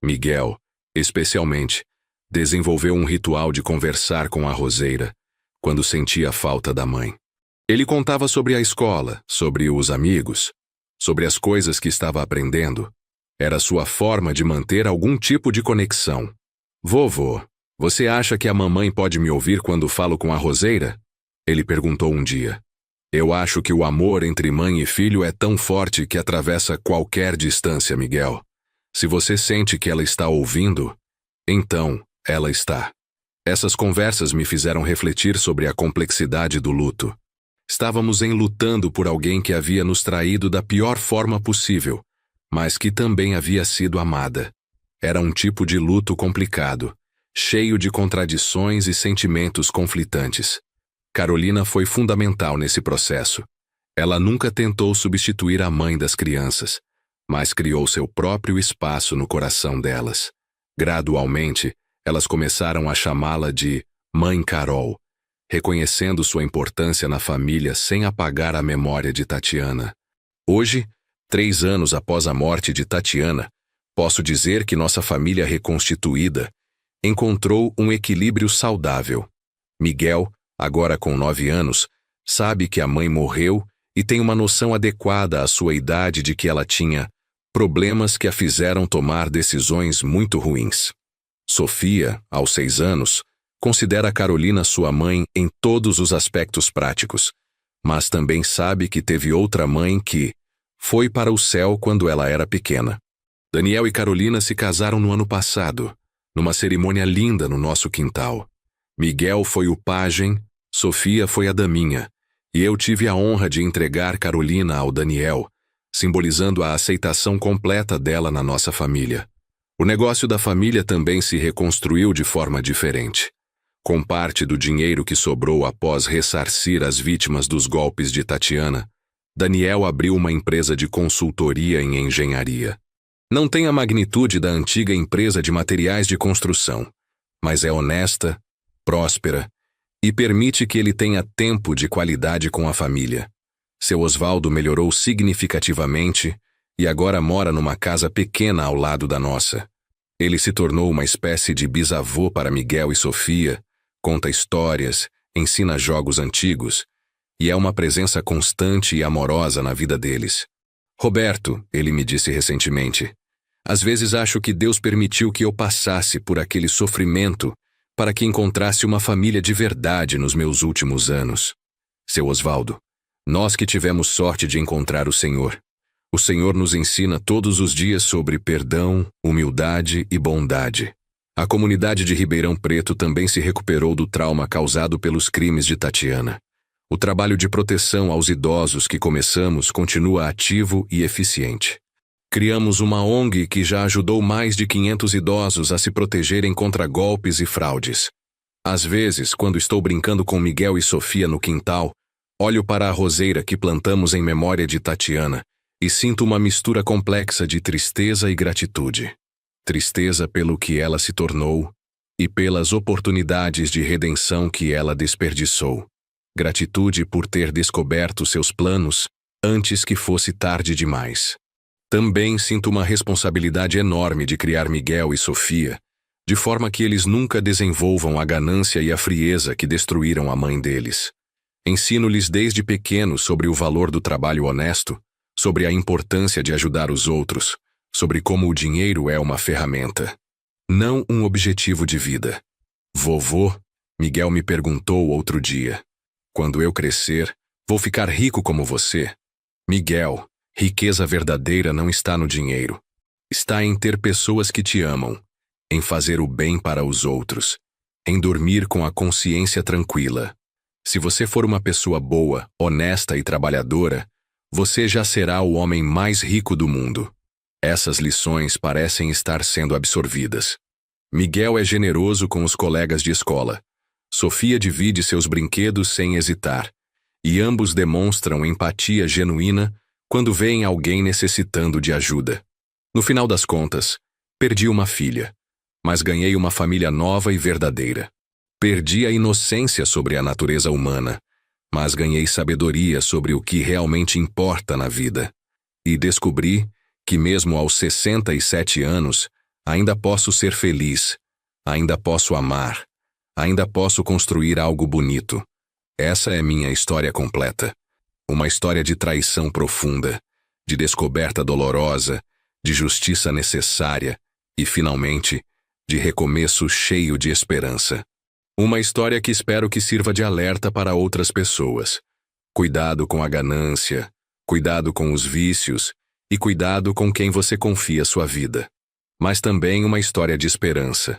Miguel, especialmente, desenvolveu um ritual de conversar com a roseira quando sentia a falta da mãe. Ele contava sobre a escola, sobre os amigos, sobre as coisas que estava aprendendo. Era sua forma de manter algum tipo de conexão. Vovô, você acha que a mamãe pode me ouvir quando falo com a roseira? Ele perguntou um dia. Eu acho que o amor entre mãe e filho é tão forte que atravessa qualquer distância, Miguel. Se você sente que ela está ouvindo, então ela está. Essas conversas me fizeram refletir sobre a complexidade do luto. Estávamos enlutando por alguém que havia nos traído da pior forma possível, mas que também havia sido amada. Era um tipo de luto complicado, cheio de contradições e sentimentos conflitantes. Carolina foi fundamental nesse processo. Ela nunca tentou substituir a mãe das crianças, mas criou seu próprio espaço no coração delas. Gradualmente, elas começaram a chamá-la de Mãe Carol, reconhecendo sua importância na família sem apagar a memória de Tatiana. Hoje, 3 anos após a morte de Tatiana, posso dizer que nossa família reconstituída encontrou um equilíbrio saudável. Miguel, agora com 9 anos, sabe que a mãe morreu e tem uma noção adequada à sua idade de que ela tinha problemas que a fizeram tomar decisões muito ruins. Sofia, aos 6 anos, considera Carolina sua mãe em todos os aspectos práticos, mas também sabe que teve outra mãe que foi para o céu quando ela era pequena. Daniel e Carolina se casaram no ano passado, numa cerimônia linda no nosso quintal. Miguel foi o pajem, Sofia foi a daminha, e eu tive a honra de entregar Carolina ao Daniel, simbolizando a aceitação completa dela na nossa família. O negócio da família também se reconstruiu de forma diferente. Com parte do dinheiro que sobrou após ressarcir as vítimas dos golpes de Tatiana, Daniel abriu uma empresa de consultoria em engenharia. Não tem a magnitude da antiga empresa de materiais de construção, mas é honesta, próspera e permite que ele tenha tempo de qualidade com a família. Seu Osvaldo melhorou significativamente e agora mora numa casa pequena ao lado da nossa. Ele se tornou uma espécie de bisavô para Miguel e Sofia, conta histórias, ensina jogos antigos e é uma presença constante e amorosa na vida deles. Roberto, ele me disse recentemente, às vezes acho que Deus permitiu que eu passasse por aquele sofrimento para que encontrasse uma família de verdade nos meus últimos anos. Seu Osvaldo, nós que tivemos sorte de encontrar o Senhor nos ensina todos os dias sobre perdão, humildade e bondade. A comunidade de Ribeirão Preto também se recuperou do trauma causado pelos crimes de Tatiana. O trabalho de proteção aos idosos que começamos continua ativo e eficiente. Criamos uma ONG que já ajudou mais de 500 idosos a se protegerem contra golpes e fraudes. Às vezes, quando estou brincando com Miguel e Sofia no quintal, olho para a roseira que plantamos em memória de Tatiana e sinto uma mistura complexa de tristeza e gratitude. Tristeza pelo que ela se tornou e pelas oportunidades de redenção que ela desperdiçou. Gratitude por ter descoberto seus planos antes que fosse tarde demais. Também sinto uma responsabilidade enorme de criar Miguel e Sofia, de forma que eles nunca desenvolvam a ganância e a frieza que destruíram a mãe deles. Ensino-lhes desde pequenos sobre o valor do trabalho honesto, sobre a importância de ajudar os outros, sobre como o dinheiro é uma ferramenta, não um objetivo de vida. Vovô, Miguel me perguntou outro dia, quando eu crescer, vou ficar rico como você? Miguel, riqueza verdadeira não está no dinheiro. Está em ter pessoas que te amam, em fazer o bem para os outros, em dormir com a consciência tranquila. Se você for uma pessoa boa, honesta e trabalhadora, você já será o homem mais rico do mundo. Essas lições parecem estar sendo absorvidas. Miguel é generoso com os colegas de escola. Sofia divide seus brinquedos sem hesitar, e ambos demonstram empatia genuína quando veem alguém necessitando de ajuda. No final das contas, perdi uma filha, mas ganhei uma família nova e verdadeira. Perdi a inocência sobre a natureza humana, mas ganhei sabedoria sobre o que realmente importa na vida. E descobri que mesmo aos 67 anos, ainda posso ser feliz, ainda posso amar, ainda posso construir algo bonito. Essa é minha história completa. Uma história de traição profunda, de descoberta dolorosa, de justiça necessária e, finalmente, de recomeço cheio de esperança. Uma história que espero que sirva de alerta para outras pessoas. Cuidado com a ganância, cuidado com os vícios e cuidado com quem você confia sua vida. Mas também uma história de esperança.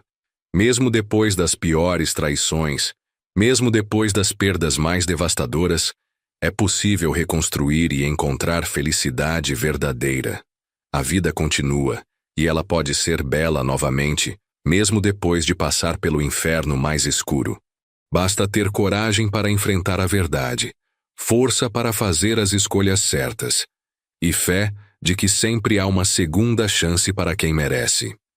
Mesmo depois das piores traições, mesmo depois das perdas mais devastadoras, é possível reconstruir e encontrar felicidade verdadeira. A vida continua, e ela pode ser bela novamente, mesmo depois de passar pelo inferno mais escuro. Basta ter coragem para enfrentar a verdade, força para fazer as escolhas certas, e fé de que sempre há uma segunda chance para quem merece.